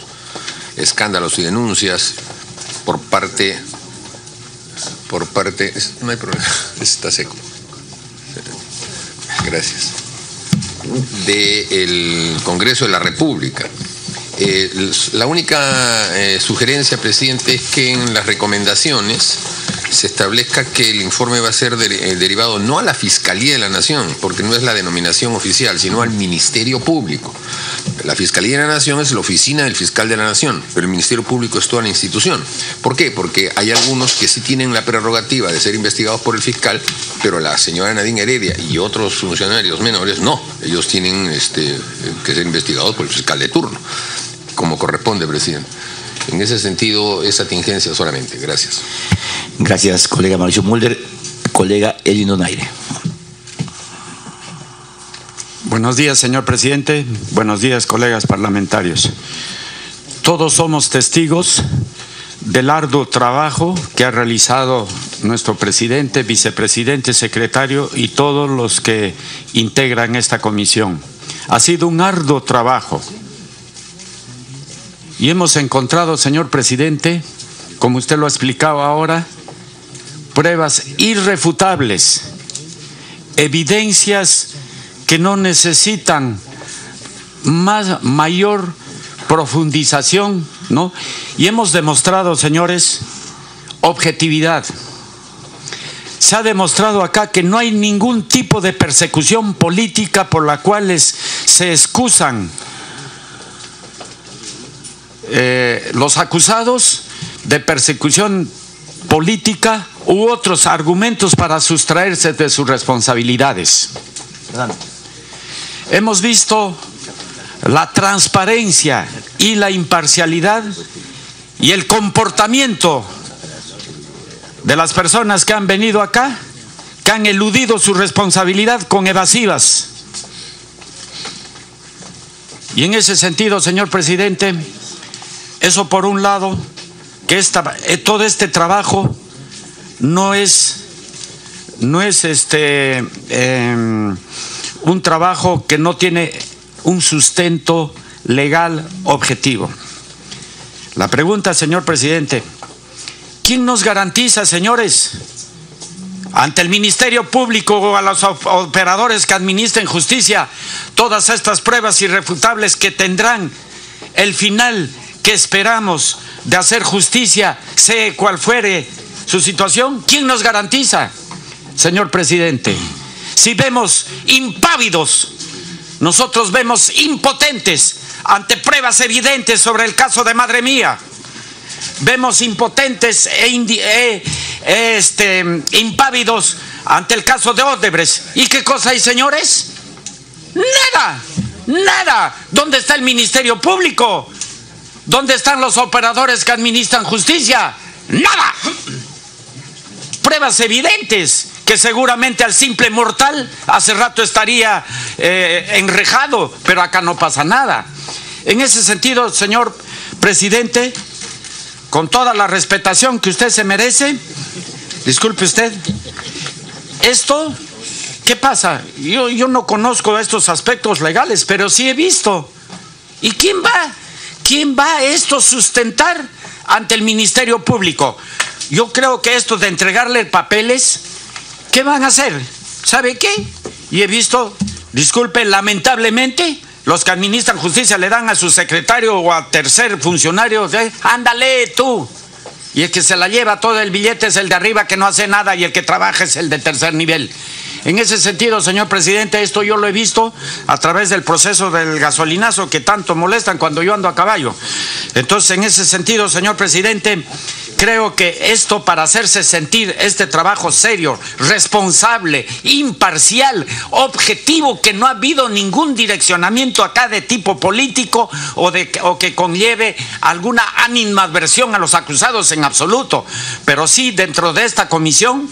escándalos y denuncias por parte, no hay problema, está seco. Gracias. Del Congreso de la República. La única sugerencia, presidente, es que en las recomendaciones se establezca que el informe va a ser derivado no a la Fiscalía de la Nación, porque no es la denominación oficial, sino al Ministerio Público. La Fiscalía de la Nación es la oficina del Fiscal de la Nación, pero el Ministerio Público es toda la institución. ¿Por qué? Porque hay algunos que sí tienen la prerrogativa de ser investigados por el fiscal, pero la señora Nadine Heredia y otros funcionarios menores no. Ellos tienen que ser investigados por el fiscal de turno, como corresponde, presidente. En ese sentido, esa tingencia solamente. Gracias. Gracias, colega Mauricio Mulder. Colega Edwin Donaire. Buenos días, señor presidente. Buenos días, colegas parlamentarios. Todos somos testigos del arduo trabajo que ha realizado nuestro presidente, vicepresidente, secretario y todos los que integran esta comisión. Ha sido un arduo trabajo. Y hemos encontrado, señor presidente, como usted lo ha explicado ahora, pruebas irrefutables, evidencias que no necesitan mayor profundización, ¿no? Y hemos demostrado, señores, objetividad. Se ha demostrado acá que no hay ningún tipo de persecución política por la cual se excusan los acusados de persecución política u otros argumentos para sustraerse de sus responsabilidades. Hemos visto la transparencia y la imparcialidad y el comportamiento de las personas que han venido acá, que han eludido su responsabilidad con evasivas. Y en ese sentido, señor presidente, eso por un lado, que todo este trabajo no es un trabajo que no tiene un sustento legal objetivo. La pregunta, señor presidente, ¿quién nos garantiza, señores, ante el Ministerio Público o a los operadores que administren justicia, todas estas pruebas irrefutables que tendrán el final que esperamos de hacer justicia, sea cual fuere su situación? ¿Quién nos garantiza, señor presidente? Si vemos impávidos, nosotros vemos impotentes ante pruebas evidentes sobre el caso de Madre Mía. Vemos impotentes impávidos ante el caso de Odebrecht. ¿Y qué cosa hay, señores? Nada, nada. ¿Dónde está el Ministerio Público? ¿Dónde están los operadores que administran justicia? Nada. Pruebas evidentes que seguramente al simple mortal hace rato estaría enrejado, pero acá no pasa nada. En ese sentido, señor presidente, con toda la respetación que usted se merece, disculpe usted, esto, ¿qué pasa? Yo no conozco estos aspectos legales, pero sí he visto. ¿Y quién va a esto sustentar ante el Ministerio Público? Yo creo que esto de entregarle papeles, ¿qué van a hacer? ¿Sabe qué? Y he visto, disculpe, lamentablemente, los que administran justicia le dan a su secretario o a tercer funcionario, ándale tú. Y el que se la lleva todo el billete es el de arriba que no hace nada y el que trabaja es el de tercer nivel. En ese sentido, señor presidente, esto yo lo he visto a través del proceso del gasolinazo que tanto molestan cuando yo ando a caballo. Entonces, en ese sentido, señor presidente, creo que esto, para hacerse sentir este trabajo serio, responsable, imparcial, objetivo, que no ha habido ningún direccionamiento acá de tipo político o que conlleve alguna animadversión a los acusados en absoluto, pero sí dentro de esta comisión,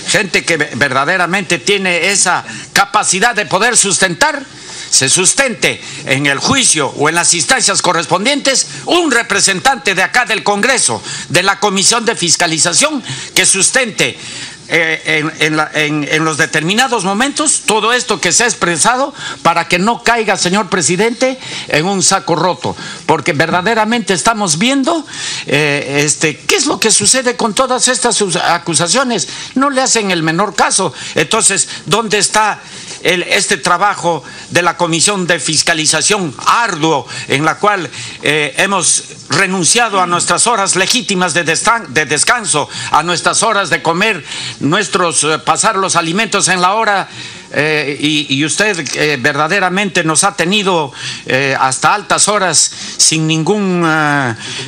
gente que verdaderamente tiene esa capacidad de poder sustentar, se sustente en el juicio o en las instancias correspondientes un representante de acá del Congreso, de la Comisión de Fiscalización, que sustente en los determinados momentos todo esto que se ha expresado, para que no caiga, señor presidente, en un saco roto, porque verdaderamente estamos viendo qué es lo que sucede con todas estas acusaciones. No le hacen el menor caso. Entonces, ¿dónde está este trabajo de la Comisión de Fiscalización arduo, en la cual hemos renunciado a nuestras horas legítimas de descanso, a nuestras horas de comer, pasar los alimentos en la hora, y usted verdaderamente nos ha tenido hasta altas horas sin ningún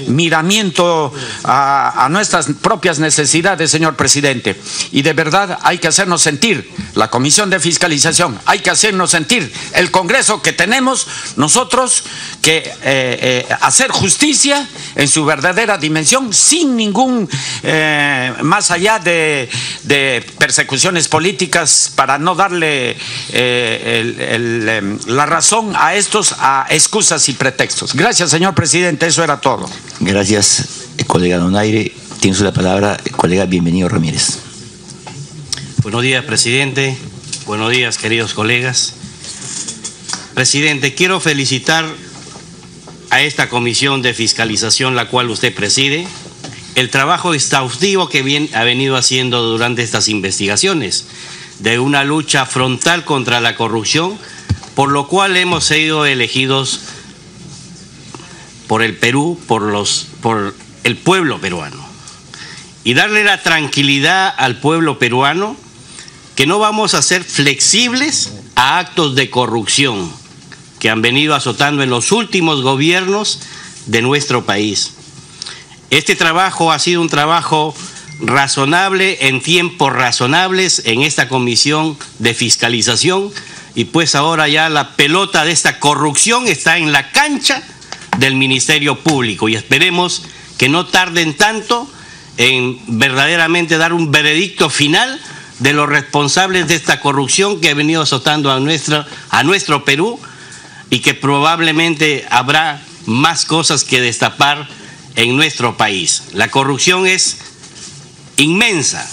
miramiento a nuestras propias necesidades, señor presidente. Y de verdad hay que hacernos sentir, la Comisión de Fiscalización, hay que hacernos sentir el Congreso que tenemos nosotros que hacer justicia en su verdadera dimensión, sin ningún más allá de persecuciones políticas, para no darle la razón a excusas y pretextos. Gracias, señor presidente, eso era todo. Gracias, colega Donaire. Tiene la palabra el colega Bienvenido Ramírez. Buenos días, presidente. Buenos días, queridos colegas. Presidente, quiero felicitar a esta comisión de fiscalización, la cual usted preside, el trabajo exhaustivo que ha venido haciendo durante estas investigaciones, de una lucha frontal contra la corrupción, por lo cual hemos sido elegidos por el Perú, por el pueblo peruano. Y darle la tranquilidad al pueblo peruano que no vamos a ser flexibles a actos de corrupción que han venido azotando en los últimos gobiernos de nuestro país. Este trabajo ha sido un trabajo razonable, en tiempos razonables, en esta comisión de fiscalización, y pues ahora ya la pelota de esta corrupción está en la cancha del Ministerio Público, y esperemos que no tarden tanto en verdaderamente dar un veredicto final de los responsables de esta corrupción que ha venido azotando a nuestro Perú, y que probablemente habrá más cosas que destapar en nuestro país. La corrupción es inmensa.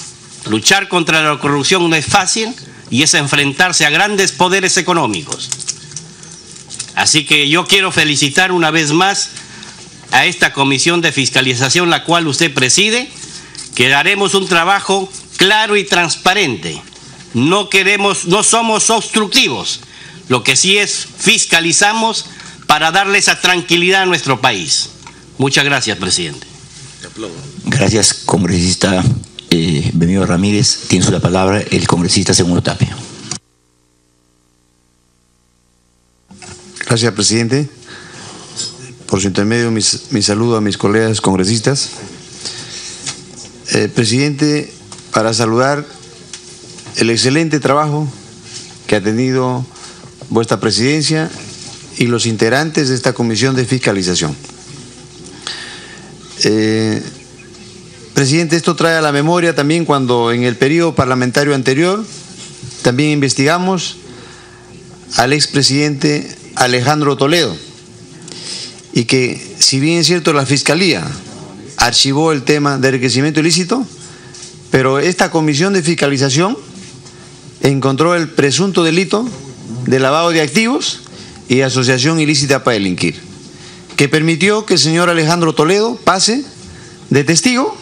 Luchar contra la corrupción no es fácil, y es enfrentarse a grandes poderes económicos. Así que yo quiero felicitar una vez más a esta comisión de fiscalización, la cual usted preside, que haremos un trabajo claro y transparente. No somos obstructivos. Lo que sí es, fiscalizamos para darle esa tranquilidad a nuestro país. Muchas gracias, presidente. Gracias, congresista Bienvenido Ramírez. Tiene la palabra el congresista Segundo Tapia. Gracias, presidente. Por su intermedio, mi saludo a mis colegas congresistas. Presidente, para saludar el excelente trabajo que ha tenido vuestra presidencia y los integrantes de esta comisión de fiscalización. Presidente, esto trae a la memoria también cuando en el periodo parlamentario anterior también investigamos al expresidente Alejandro Toledo, y que, si bien es cierto, la Fiscalía archivó el tema de enriquecimiento ilícito, pero esta comisión de fiscalización encontró el presunto delito de lavado de activos y asociación ilícita para delinquir, que permitió que el señor Alejandro Toledo pase de testigo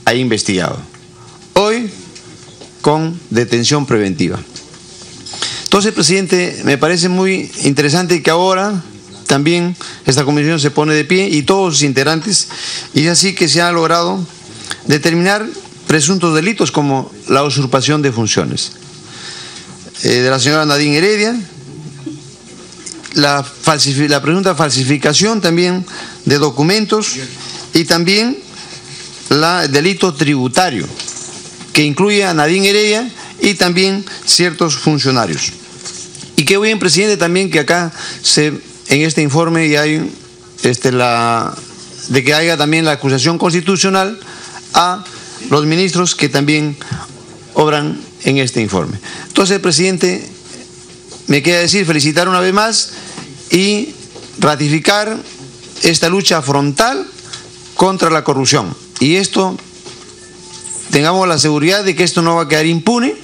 a investigado, hoy con detención preventiva. Entonces, presidente, me parece muy interesante que ahora también esta comisión se pone de pie y todos sus integrantes, y así que se ha logrado determinar presuntos delitos como la usurpación de funciones de la señora Nadine Heredia, la presunta falsificación también de documentos y también el delito tributario que incluye a Nadine Heredia y también ciertos funcionarios. Y qué bien, presidente, también que acá en este informe y hay de que haya también la acusación constitucional a los ministros que también obran en este informe. Entonces, presidente, me queda decir, felicitar una vez más y ratificar esta lucha frontal contra la corrupción. Y esto, tengamos la seguridad de que esto no va a quedar impune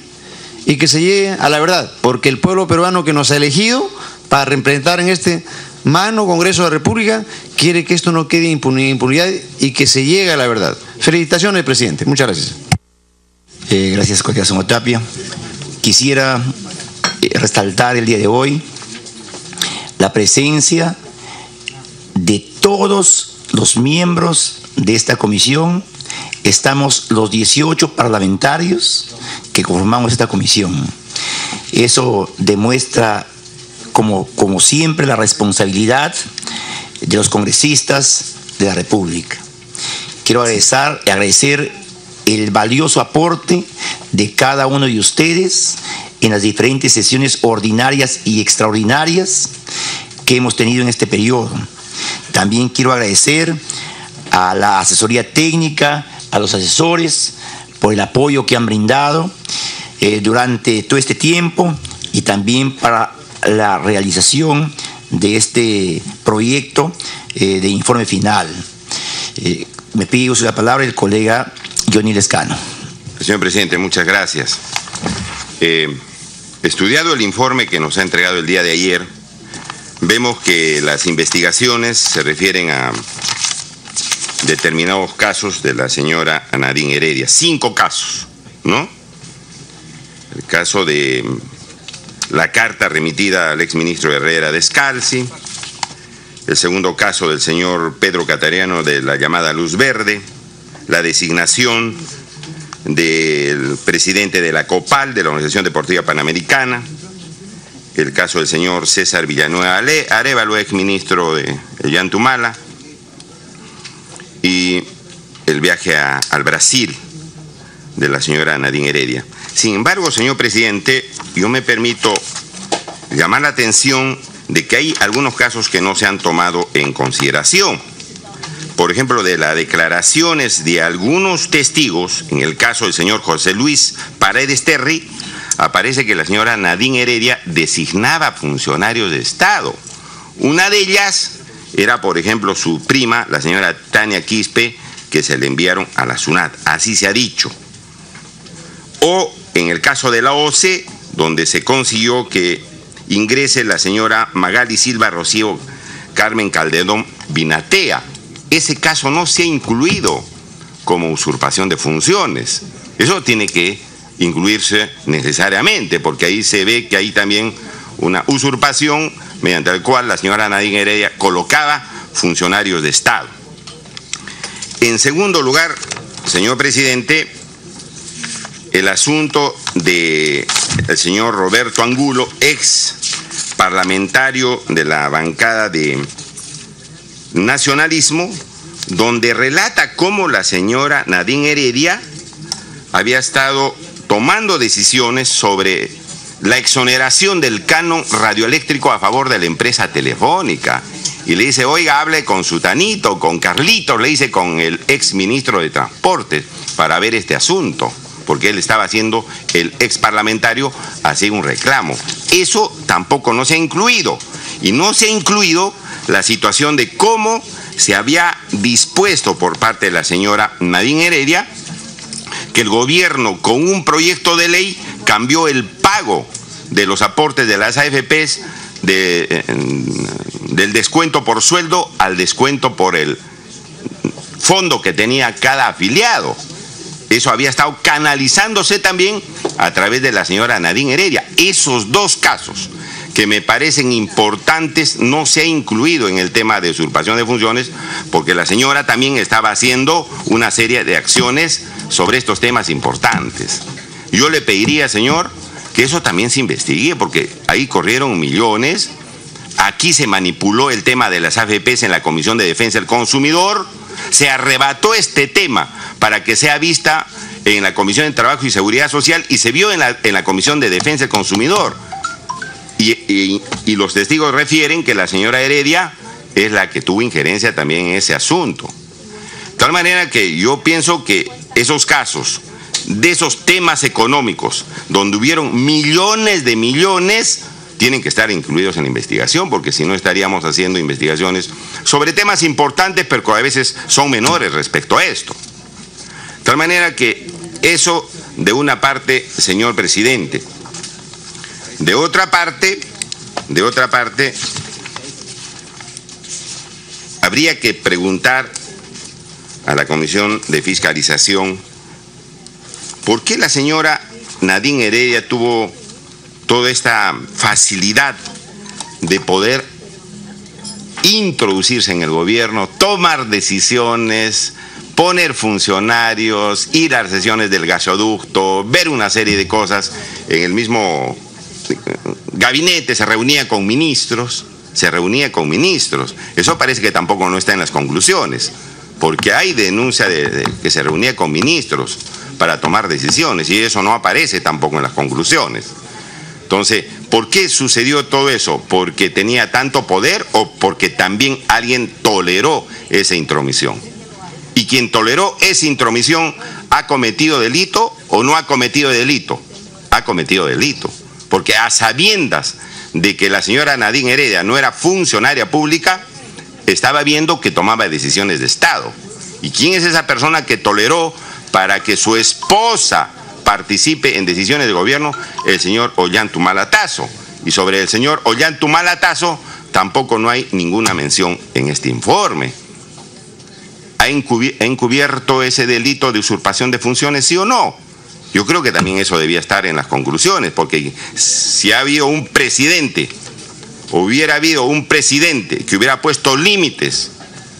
y que se llegue a la verdad, porque el pueblo peruano que nos ha elegido para representar en este magno Congreso de la República quiere que esto no quede impunidad y que se llegue a la verdad. Felicitaciones, presidente. Muchas gracias. Gracias, colega Tapia. Quisiera resaltar el día de hoy la presencia de todos los miembros de esta comisión. Estamos los 18 parlamentarios que conformamos esta comisión. Eso demuestra, como siempre, la responsabilidad de los congresistas de la República. Quiero agradecer el valioso aporte de cada uno de ustedes en las diferentes sesiones ordinarias y extraordinarias que hemos tenido en este periodo. También quiero agradecer a la asesoría técnica, a los asesores, por el apoyo que han brindado durante todo este tiempo y también para la realización de este proyecto de informe final. Me pide uso de la palabra el colega Johnny Lescano. Señor presidente, muchas gracias. Estudiado el informe que nos ha entregado el día de ayer, vemos que las investigaciones se refieren a determinados casos de la señora Nadine Heredia. 5 casos, ¿no? El caso de la carta remitida al exministro Herrera Descalzi, el segundo caso del señor Pedro Catariano de la llamada Luz Verde, la designación del presidente de la COPAL, de la Organización Deportiva Panamericana, el caso del señor César Villanueva Arévalo, exministro de Ollantumala, y el viaje al Brasil de la señora Nadine Heredia. Sin embargo, señor presidente, yo me permito llamar la atención de que hay algunos casos que no se han tomado en consideración. Por ejemplo, de las declaraciones de algunos testigos, en el caso del señor José Luis Paredes Terry, aparece que la señora Nadine Heredia designaba funcionarios de Estado. Una de ellas era, por ejemplo, su prima, la señora Tania Quispe, que se le enviaron a la SUNAT, así se ha dicho. O en el caso de la OCE, donde se consiguió que ingrese la señora Magali Silva Rocío Carmen Calderón Binatea. Ese caso no se ha incluido como usurpación de funciones. Eso tiene que incluirse necesariamente, porque ahí se ve que hay también una usurpación mediante la cual la señora Nadine Heredia colocaba funcionarios de Estado. En segundo lugar, señor presidente, el asunto del señor Roberto Angulo, ex parlamentario de la bancada de nacionalismo, donde relata cómo la señora Nadine Heredia había estado tomando decisiones sobre la exoneración del canon radioeléctrico a favor de la empresa telefónica. Y le dice, oiga, hable con Sutanito, con Carlitos, le dice, con el ex ministro de Transportes, para ver este asunto, porque él estaba haciendo, el ex parlamentario, hacía un reclamo. Eso tampoco no se ha incluido. Y no se ha incluido la situación de cómo se había dispuesto por parte de la señora Nadine Heredia que el gobierno con un proyecto de ley cambió el pago de los aportes de las AFPs del descuento por sueldo al descuento por el fondo que tenía cada afiliado. Eso había estado canalizándose también a través de la señora Nadine Heredia. Esos dos casos que me parecen importantes no se ha incluido en el tema de usurpación de funciones, porque la señora también estaba haciendo una serie de acciones sobre estos temas importantes. Yo le pediría, señor, que eso también se investigue, porque ahí corrieron millones. Aquí se manipuló el tema de las AFPs en la Comisión de Defensa del Consumidor. Se arrebató este tema para que sea vista en la Comisión de Trabajo y Seguridad Social y se vio en la Comisión de Defensa del Consumidor. Y los testigos refieren que la señora Heredia es la que tuvo injerencia también en ese asunto. De tal manera que yo pienso que esos casos de esos temas económicos, donde hubieron millones de millones, tienen que estar incluidos en la investigación, porque si no estaríamos haciendo investigaciones sobre temas importantes, pero que a veces son menores respecto a esto. De tal manera que eso de una parte, señor presidente. De otra parte, habría que preguntar a la Comisión de Fiscalización por qué la señora Nadine Heredia tuvo toda esta facilidad de poder introducirse en el gobierno, tomar decisiones, poner funcionarios, ir a las sesiones del gasoducto, ver una serie de cosas en el mismo gabinete, se reunía con ministros. Eso parece que tampoco no está en las conclusiones, porque hay denuncia de que se reunía con ministros para tomar decisiones y eso no aparece tampoco en las conclusiones. Entonces, ¿por qué sucedió todo eso? ¿Porque tenía tanto poder o porque también alguien toleró esa intromisión? Y quien toleró esa intromisión, ¿ha cometido delito o no ha cometido delito? Ha cometido delito, porque a sabiendas de que la señora Nadine Heredia no era funcionaria pública, estaba viendo que tomaba decisiones de Estado. ¿Y quién es esa persona que toleró para que su esposa participe en decisiones de gobierno? El señor Ollanta Tazo. Y sobre el señor Ollanta Tazo tampoco no hay ninguna mención en este informe. ¿Ha encubierto ese delito de usurpación de funciones, sí o no? Yo creo que también eso debía estar en las conclusiones, porque si ha habido un presidente, hubiera habido un presidente que hubiera puesto límites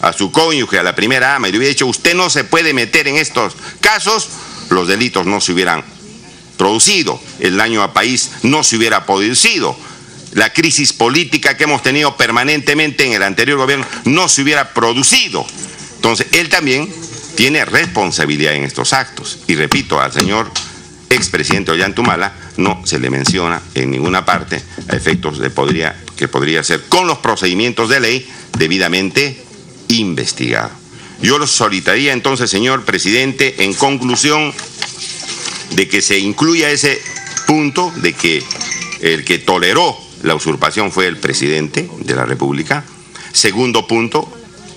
a su cónyuge, a la primera dama, y le hubiera dicho, usted no se puede meter en estos casos, los delitos no se hubieran producido, el daño al país no se hubiera producido, la crisis política que hemos tenido permanentemente en el anterior gobierno no se hubiera producido. Entonces, él también tiene responsabilidad en estos actos. Y repito, al señor expresidente Ollanta Humala no se le menciona en ninguna parte a efectos de que podría ser con los procedimientos de ley debidamente investigado. Yo lo solicitaría entonces, señor presidente, en conclusión, de que se incluya ese punto de que el que toleró la usurpación fue el presidente de la República. Segundo punto,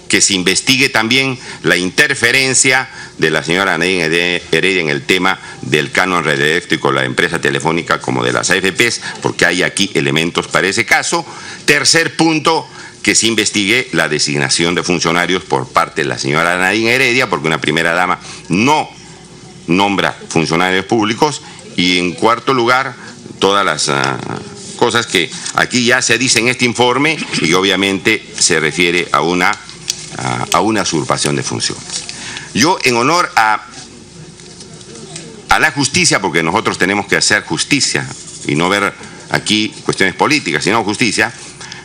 que se investigue también la interferencia de la señora Nadine Heredia en el tema del canon radioeléctrico, la empresa telefónica, como de las AFPs, porque hay aquí elementos para ese caso. Tercer punto, que se investigue la designación de funcionarios por parte de la señora Nadine Heredia, porque una primera dama no nombra funcionarios públicos. Y en cuarto lugar, todas las cosas que aquí ya se dice en este informe y obviamente se refiere a una usurpación de funciones. Yo, en honor a la justicia, porque nosotros tenemos que hacer justicia y no ver aquí cuestiones políticas, sino justicia,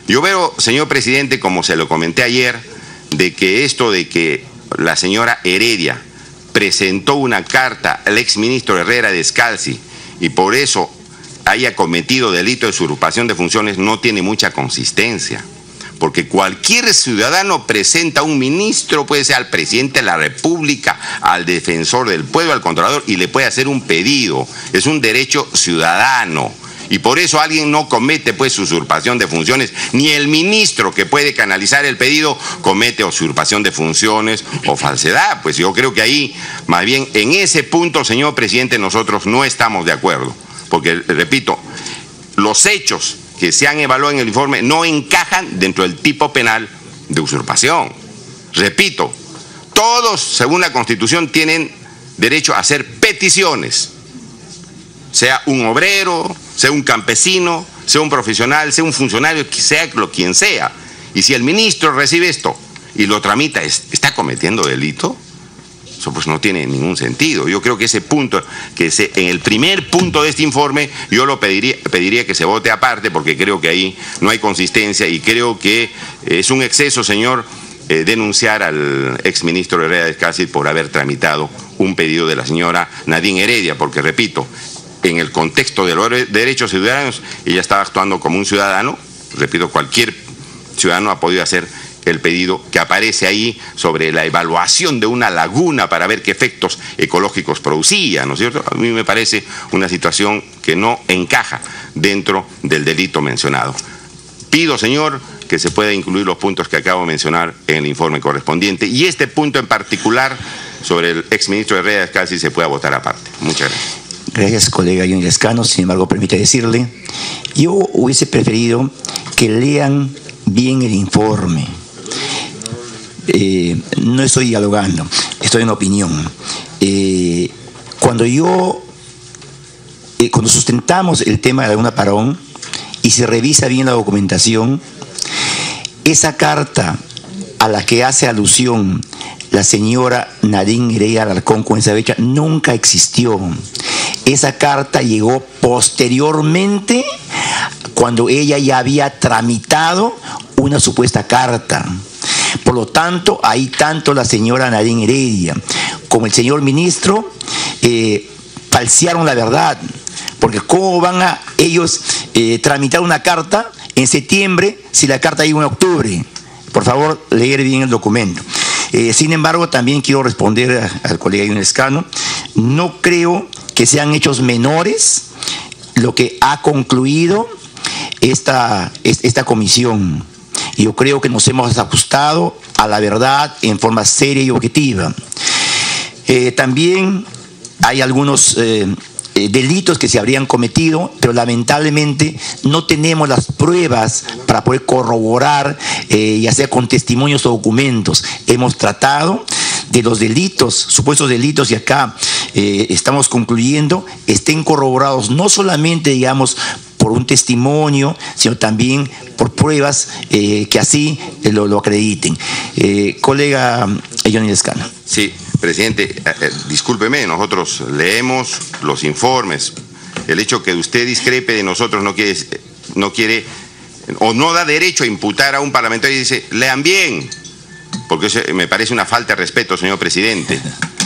yo veo, señor presidente, como se lo comenté ayer, de que esto de que la señora Heredia presentó una carta al exministro Herrera Descalzi y por eso haya cometido delito de usurpación de funciones no tiene mucha consistencia. Porque cualquier ciudadano presenta a un ministro, puede ser al presidente de la República, al defensor del pueblo, al controlador, y le puede hacer un pedido. Es un derecho ciudadano. Y por eso alguien no comete pues usurpación de funciones, ni el ministro que puede canalizar el pedido comete usurpación de funciones o falsedad. Pues yo creo que ahí, más bien, en ese punto, señor presidente, nosotros no estamos de acuerdo. Porque, repito, los hechos que se han evaluado en el informe no encajan dentro del tipo penal de usurpación. Repito, todos, según la Constitución, tienen derecho a hacer peticiones, sea un obrero, sea un campesino, sea un profesional, sea un funcionario, sea quien sea. Y si el ministro recibe esto y lo tramita, ¿está cometiendo delito? Eso pues no tiene ningún sentido. Yo creo que ese punto, en el primer punto de este informe, yo lo pediría que se vote aparte, porque creo que ahí no hay consistencia y creo que es un exceso, señor, denunciar al exministro Herrera Escácil por haber tramitado un pedido de la señora Nadine Heredia, porque repito, en el contexto de los derechos ciudadanos, ella estaba actuando como un ciudadano. Repito, cualquier ciudadano ha podido hacer el pedido que aparece ahí sobre la evaluación de una laguna para ver qué efectos ecológicos producía, ¿no es cierto? A mí me parece una situación que no encaja dentro del delito mencionado. Pido, señor, que se pueda incluir los puntos que acabo de mencionar en el informe correspondiente, y este punto en particular sobre el exministro Herrera Escácil se pueda votar aparte. Muchas gracias. Gracias, colega Johnny Lescano. Sin embargo, permite decirle, yo hubiese preferido que lean bien el informe. No estoy dialogando, estoy en opinión. Cuando sustentamos el tema de la laguna Parón y se revisa bien la documentación, esa carta a la que hace alusión la señora Nadine Heredia Alarcón con esa fecha nunca existió. Esa carta llegó posteriormente, cuando ella ya había tramitado una supuesta carta. Por lo tanto, ahí tanto la señora Nadine Heredia como el señor ministro falsearon la verdad, porque ¿cómo van a ellos tramitar una carta en septiembre si la carta llegó en octubre? Por favor, leer bien el documento. Sin embargo, también quiero responder al colega Johnny Lescano. No creo que sean hechos menores lo que ha concluido esta comisión. Yo creo que nos hemos ajustado a la verdad en forma seria y objetiva. También hay algunos delitos que se habrían cometido, pero lamentablemente no tenemos las pruebas para poder corroborar, ya sea con testimonios o documentos. Hemos tratado de los delitos, supuestos delitos, y acá estamos concluyendo, estén corroborados no solamente, digamos, por un testimonio, sino también por pruebas que así lo acrediten. Colega Johnny Lescano. Sí, presidente, discúlpeme, nosotros leemos los informes. El hecho que usted discrepe de nosotros no quiere o no da derecho a imputar a un parlamentario y dice, lean bien, porque eso me parece una falta de respeto, señor presidente.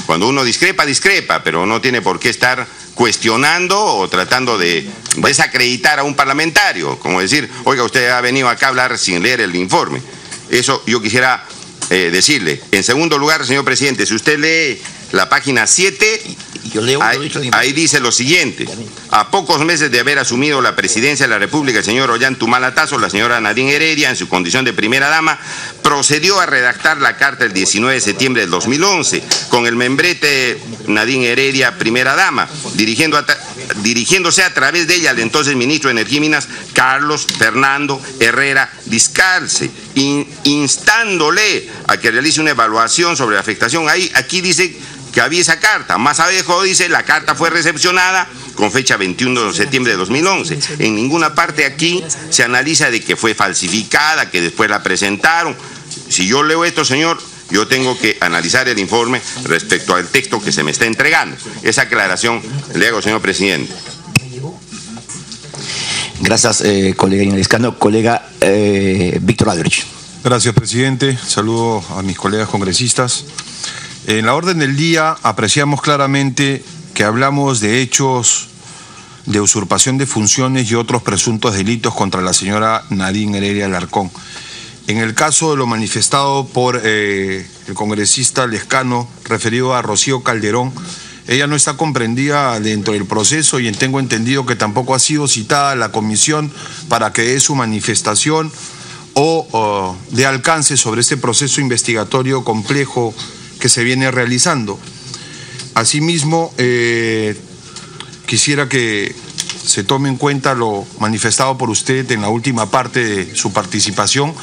Cuando uno discrepa, pero no tiene por qué estar cuestionando o tratando de desacreditar a un parlamentario, como decir, oiga, usted ha venido acá a hablar sin leer el informe. Eso yo quisiera decirle. En segundo lugar, señor presidente, si usted lee la página 7, ahí dice lo siguiente: a pocos meses de haber asumido la presidencia de la República el señor Ollanta Tazo, la señora Nadine Heredia, en su condición de primera dama, procedió a redactar la carta el 19 de septiembre del 2011 con el membrete Nadine Heredia, primera dama, dirigiéndose a través de ella al entonces ministro de Energía y Minas, Carlos Fernando Herrera Discalce, instándole a que realice una evaluación sobre la afectación. Aquí dice que había esa carta. Más abajo dice, la carta fue recepcionada con fecha 21 de septiembre de 2011. En ninguna parte aquí se analiza de que fue falsificada, que después la presentaron. Si yo leo esto, señor, yo tengo que analizar el informe respecto al texto que se me está entregando. Esa aclaración le hago, señor presidente. Gracias, colega Johnny Lescano. Colega Víctor Aldrich. Gracias, presidente. Saludo a mis colegas congresistas. En la orden del día apreciamos claramente que hablamos de hechos de usurpación de funciones y otros presuntos delitos contra la señora Nadine Heredia Alarcón. En el caso de lo manifestado por el congresista Lescano referido a Rocío Calderón, ella no está comprendida dentro del proceso y tengo entendido que tampoco ha sido citada a la comisión para que dé su manifestación o de alcance sobre este proceso investigatorio complejo que se viene realizando. Asimismo, quisiera que se tome en cuenta lo manifestado por usted en la última parte de su participación,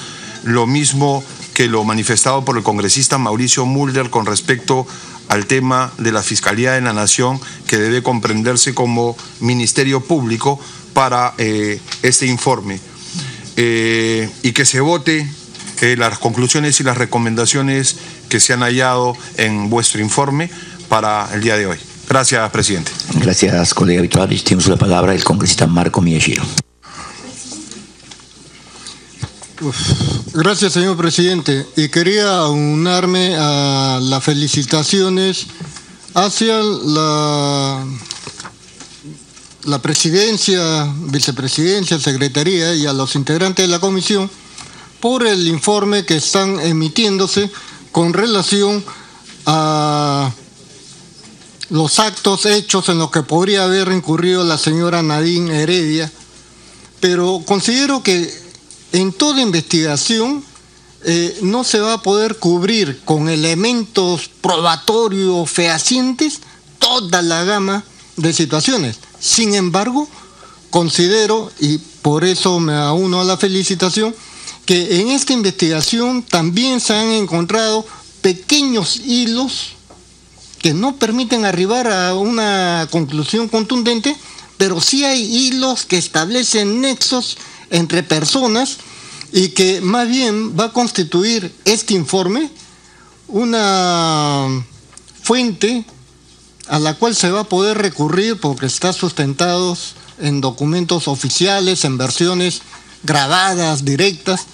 lo mismo que lo manifestado por el congresista Mauricio Mulder con respecto al tema de la Fiscalía de la Nación, que debe comprenderse como Ministerio Público para este informe, y que se vote las conclusiones y las recomendaciones que se han hallado en vuestro informe para el día de hoy. Gracias, presidente. Gracias, colega Vitolavich. Tiene la palabra el congresista Marco Miyashiro. Gracias, señor presidente. Y quería aunarme a las felicitaciones hacia la presidencia, vicepresidencia, secretaría y a los integrantes de la comisión por el informe que están emitiéndose con relación a los actos hechos en los que podría haber incurrido la señora Nadine Heredia, pero considero que en toda investigación no se va a poder cubrir con elementos probatorios fehacientes toda la gama de situaciones. Sin embargo, considero, y por eso me auno a la felicitación, que en esta investigación también se han encontrado pequeños hilos que no permiten arribar a una conclusión contundente, pero sí hay hilos que establecen nexos entre personas y que más bien va a constituir este informe una fuente a la cual se va a poder recurrir porque está sustentado en documentos oficiales, en versiones grabadas, directas,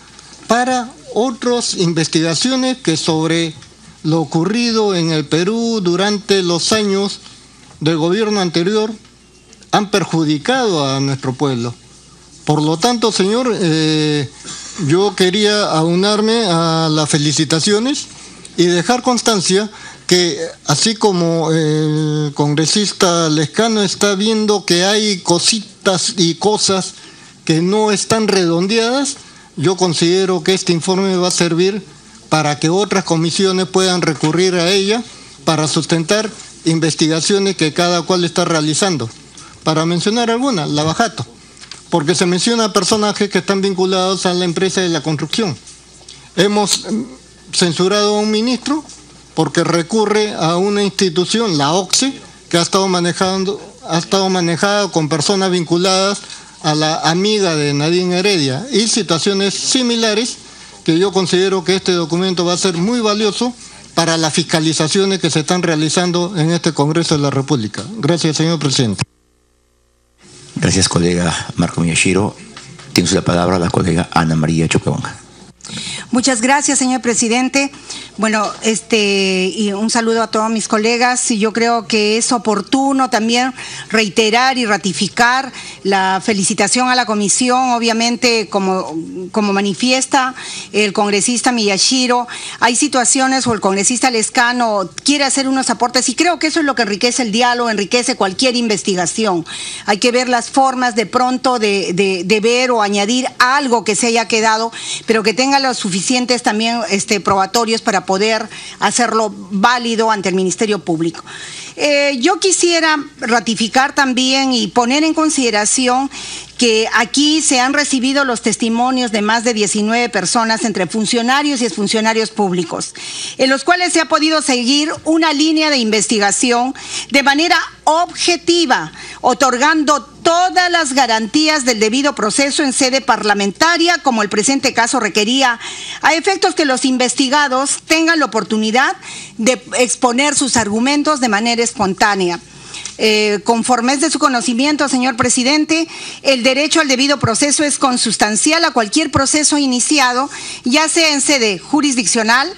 para otras investigaciones que sobre lo ocurrido en el Perú durante los años del gobierno anterior han perjudicado a nuestro pueblo. Por lo tanto, señor, yo quería aunarme a las felicitaciones y dejar constancia que así como el congresista Lescano está viendo que hay cositas y cosas que no están redondeadas, yo considero que este informe va a servir para que otras comisiones puedan recurrir a ella para sustentar investigaciones que cada cual está realizando. Para mencionar algunas, Lavajato, porque se menciona personajes que están vinculados a la empresa de la construcción. Hemos censurado a un ministro porque recurre a una institución, la OCSE, que ha estado manejada con personas vinculadas a la amiga de Nadine Heredia, y situaciones similares que yo considero que este documento va a ser muy valioso para las fiscalizaciones que se están realizando en este Congreso de la República. Gracias, señor presidente. Gracias, colega Marco Miyashiro. Tiene la palabra la colega Ana María Choquehuanca. Muchas gracias, señor presidente. Bueno, y un saludo a todos mis colegas. Y yo creo que es oportuno también reiterar y ratificar la felicitación a la comisión. Obviamente, como manifiesta el congresista Miyashiro, hay situaciones o el congresista Lescano quiere hacer unos aportes y creo que eso es lo que enriquece el diálogo, enriquece cualquier investigación. Hay que ver las formas de pronto de ver o añadir algo que se haya quedado, pero que tenga los suficientes también probatorios para poder hacerlo válido ante el Ministerio Público. Yo quisiera ratificar también y poner en consideración que aquí se han recibido los testimonios de más de 19 personas entre funcionarios y exfuncionarios públicos, en los cuales se ha podido seguir una línea de investigación de manera objetiva, otorgando todas las garantías del debido proceso en sede parlamentaria, como el presente caso requería, a efectos que los investigados tengan la oportunidad de exponer sus argumentos de manera espontánea. Conforme es de su conocimiento, señor presidente, el derecho al debido proceso es consustancial a cualquier proceso iniciado, ya sea en sede jurisdiccional,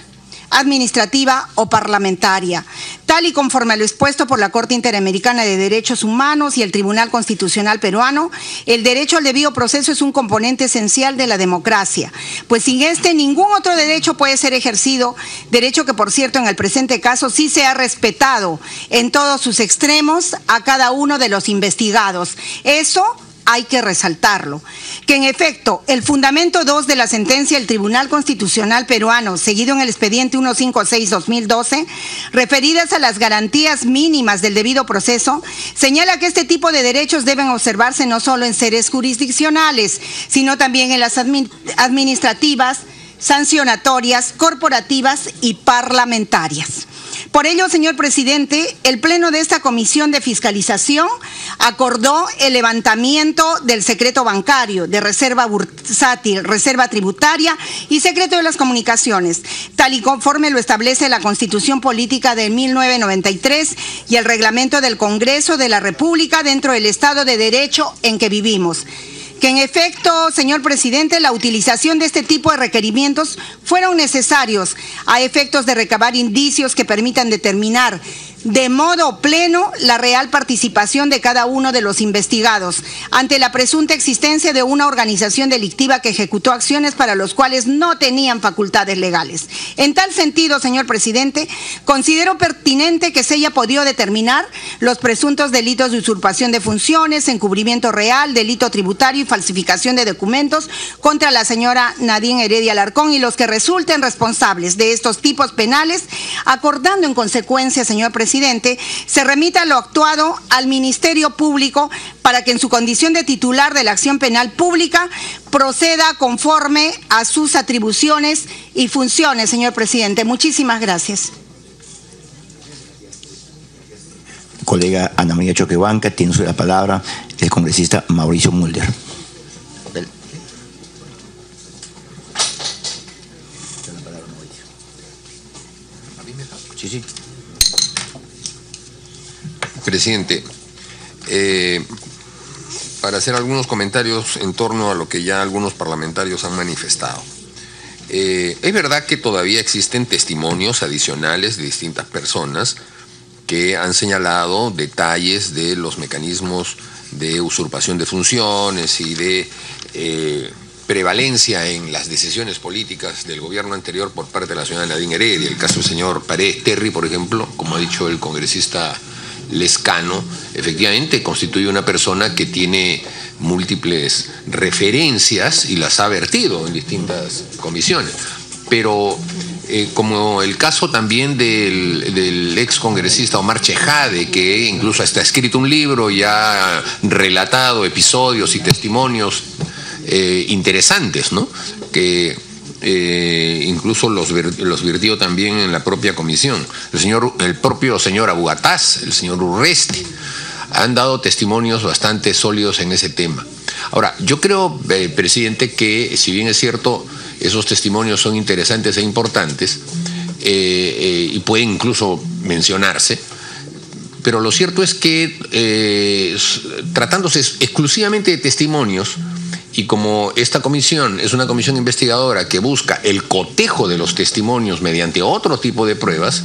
administrativa o parlamentaria. Tal y conforme a lo expuesto por la Corte Interamericana de Derechos Humanos y el Tribunal Constitucional peruano, el derecho al debido proceso es un componente esencial de la democracia, pues sin este ningún otro derecho puede ser ejercido, derecho que por cierto en el presente caso sí se ha respetado en todos sus extremos a cada uno de los investigados. Eso hay que resaltarlo. Que en efecto, el fundamento 2 de la sentencia del Tribunal Constitucional peruano, seguido en el expediente 156-2012, referidas a las garantías mínimas del debido proceso, señala que este tipo de derechos deben observarse no solo en sedes jurisdiccionales, sino también en las administrativas, sancionatorias, corporativas y parlamentarias. Por ello, señor presidente, el Pleno de esta Comisión de Fiscalización acordó el levantamiento del secreto bancario, de reserva bursátil, reserva tributaria y secreto de las comunicaciones, tal y conforme lo establece la Constitución Política de 1993 y el Reglamento del Congreso de la República dentro del Estado de Derecho en que vivimos. Que en efecto, señor presidente, la utilización de este tipo de requerimientos fueron necesarios a efectos de recabar indicios que permitan determinar de modo pleno la real participación de cada uno de los investigados ante la presunta existencia de una organización delictiva que ejecutó acciones para los cuales no tenían facultades legales. En tal sentido, señor presidente, considero pertinente que se haya podido determinar los presuntos delitos de usurpación de funciones, encubrimiento real, delito tributario y falsificación de documentos contra la señora Nadine Heredia Alarcón y los que resulten responsables de estos tipos penales, acordando en consecuencia, señor presidente, se remita lo actuado al Ministerio Público para que en su condición de titular de la acción penal pública proceda conforme a sus atribuciones y funciones, señor presidente. Muchísimas gracias. Colega Ana María Choquehuanca, tiene la palabra el congresista Mauricio Mulder. Sí. Presidente, para hacer algunos comentarios en torno a lo que ya algunos parlamentarios han manifestado. Es verdad que todavía existen testimonios adicionales de distintas personas que han señalado detalles de los mecanismos de usurpación de funciones y de prevalencia en las decisiones políticas del gobierno anterior por parte de la señora Nadine Heredia. El caso del señor Paredes Terry, por ejemplo, como ha dicho el congresista Lescano, efectivamente constituye una persona que tiene múltiples referencias y las ha vertido en distintas comisiones. Pero como el caso también del ex congresista Omar Chejade, que incluso hasta ha escrito un libro y ha relatado episodios y testimonios interesantes, ¿no? Que incluso los virtió también en la propia comisión. El propio señor Abugataz, el señor Urresti, han dado testimonios bastante sólidos en ese tema. Ahora, yo creo, presidente, que si bien es cierto, esos testimonios son interesantes e importantes y pueden incluso mencionarse, pero lo cierto es que tratándose exclusivamente de testimonios, y como esta comisión es una comisión investigadora que busca el cotejo de los testimonios mediante otro tipo de pruebas,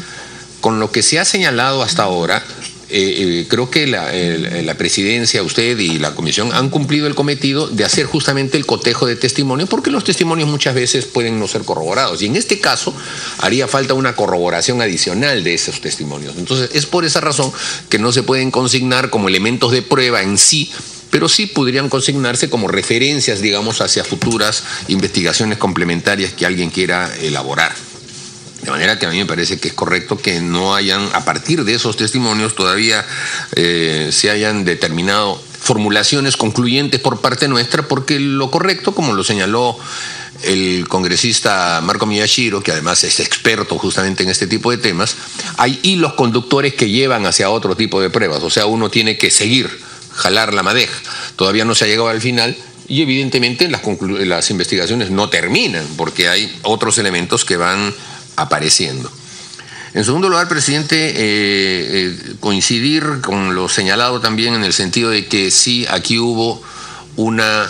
con lo que se ha señalado hasta ahora, creo que la presidencia, usted y la comisión han cumplido el cometido de hacer justamente el cotejo de testimonios, porque los testimonios muchas veces pueden no ser corroborados, y en este caso haría falta una corroboración adicional de esos testimonios. Entonces es por esa razón que no se pueden consignar como elementos de prueba en sí, pero sí podrían consignarse como referencias, digamos, hacia futuras investigaciones complementarias que alguien quiera elaborar. De manera que a mí me parece que es correcto que no hayan, a partir de esos testimonios, todavía se hayan determinado formulaciones concluyentes por parte nuestra, porque lo correcto, como lo señaló el congresista Marco Miyashiro, que además es experto justamente en este tipo de temas, hay hilos conductores que llevan hacia otro tipo de pruebas. O sea, uno tiene que seguir, jalar la madeja. Todavía no se ha llegado al final y evidentemente las investigaciones no terminan porque hay otros elementos que van apareciendo. En segundo lugar, presidente, coincidir con lo señalado también en el sentido de que sí, aquí hubo una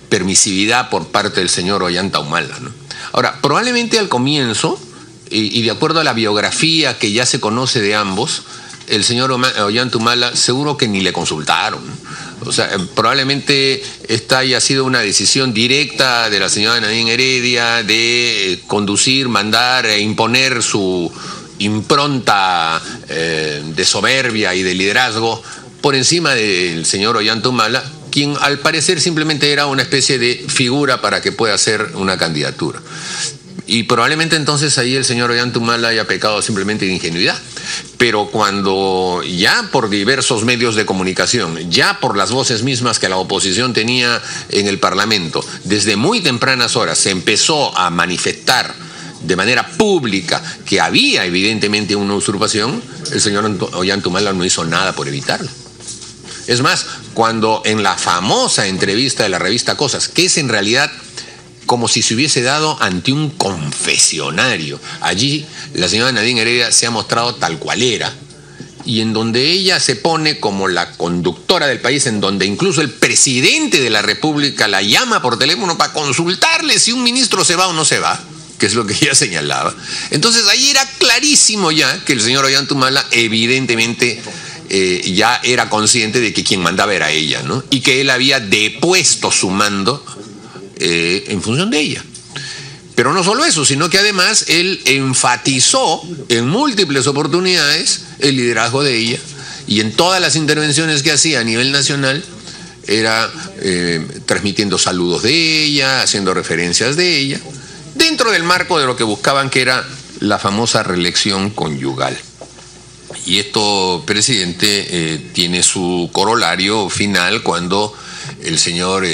permisividad por parte del señor Ollanta Humala, ¿no? Ahora, probablemente al comienzo y de acuerdo a la biografía que ya se conoce de ambos, el señor Ollanta Humala seguro que ni le consultaron. O sea, probablemente esta haya sido una decisión directa de la señora Nadine Heredia de conducir, mandar e imponer su impronta de soberbia y de liderazgo por encima del señor Ollanta Humala, quien al parecer simplemente era una especie de figura para que pueda hacer una candidatura. Y probablemente entonces ahí el señor Ollanta Humala haya pecado simplemente de ingenuidad. Pero cuando ya por diversos medios de comunicación, ya por las voces mismas que la oposición tenía en el Parlamento, desde muy tempranas horas se empezó a manifestar de manera pública que había evidentemente una usurpación, el señor Ollanta Humala no hizo nada por evitarlo. Es más, cuando en la famosa entrevista de la revista Cosas, que es en realidad como si se hubiese dado ante un confesionario, allí la señora Nadine Heredia se ha mostrado tal cual era, y en donde ella se pone como la conductora del país, en donde incluso el presidente de la República la llama por teléfono para consultarle si un ministro se va o no se va, que es lo que ella señalaba. Entonces ahí era clarísimo ya que el señor Ollanta Humala evidentemente ya era consciente de que quien mandaba era ella, ¿no? Y que él había depuesto su mando en función de ella. Pero no solo eso, sino que además él enfatizó en múltiples oportunidades el liderazgo de ella, y en todas las intervenciones que hacía a nivel nacional era transmitiendo saludos de ella, haciendo referencias de ella, dentro del marco de lo que buscaban, que era la famosa reelección conyugal. Y esto, presidente, tiene su corolario final cuando el señor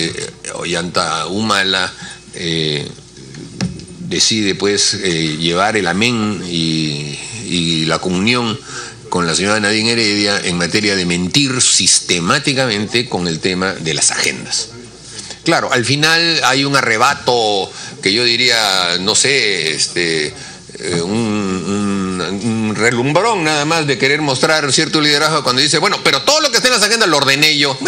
Ollanta Humala decide pues llevar el amén y la comunión con la señora Nadine Heredia en materia de mentir sistemáticamente con el tema de las agendas. Claro, al final hay un arrebato que yo diría, no sé, un relumbrón nada más de querer mostrar cierto liderazgo cuando dice, bueno, pero todo lo que está en las agendas lo ordené yo.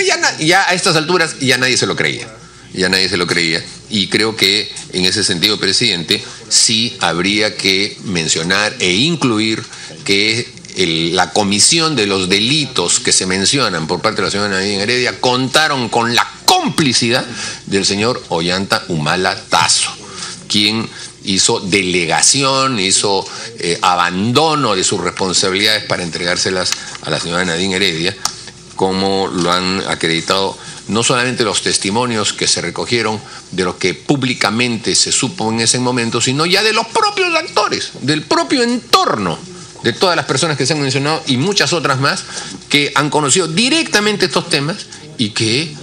Ya a estas alturas ya nadie se lo creía. Ya nadie se lo creía. Y creo que en ese sentido, presidente, sí habría que mencionar e incluir que la comisión de los delitos que se mencionan por parte de la señora Nadine Heredia contaron con la complicidad del señor Ollanta Humala Tazo, quien hizo delegación, hizo abandono de sus responsabilidades para entregárselas a la señora Nadine Heredia, como lo han acreditado no solamente los testimonios que se recogieron de lo que públicamente se supo en ese momento, sino ya de los propios actores, del propio entorno, de todas las personas que se han mencionado y muchas otras más que han conocido directamente estos temas y que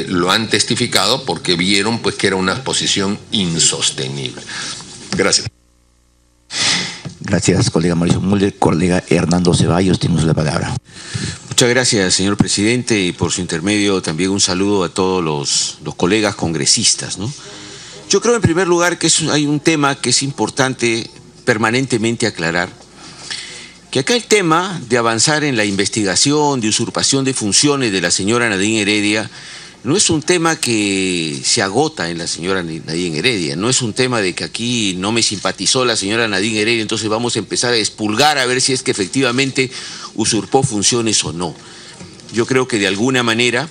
lo han testificado porque vieron pues que era una posición insostenible. Gracias. Gracias, colega Mauricio Mulder. Colega Hernando Ceballos, tiene la palabra. Muchas gracias, señor presidente, y por su intermedio también un saludo a todos los colegas congresistas, ¿no? Yo creo en primer lugar que hay un tema que es importante permanentemente aclarar, que acá el tema de avanzar en la investigación de usurpación de funciones de la señora Nadine Heredia no es un tema que se agota en la señora Nadine Heredia, no es un tema de que aquí no me simpatizó la señora Nadine Heredia, entonces vamos a empezar a expurgar a ver si es que efectivamente usurpó funciones o no. Yo creo que de alguna manera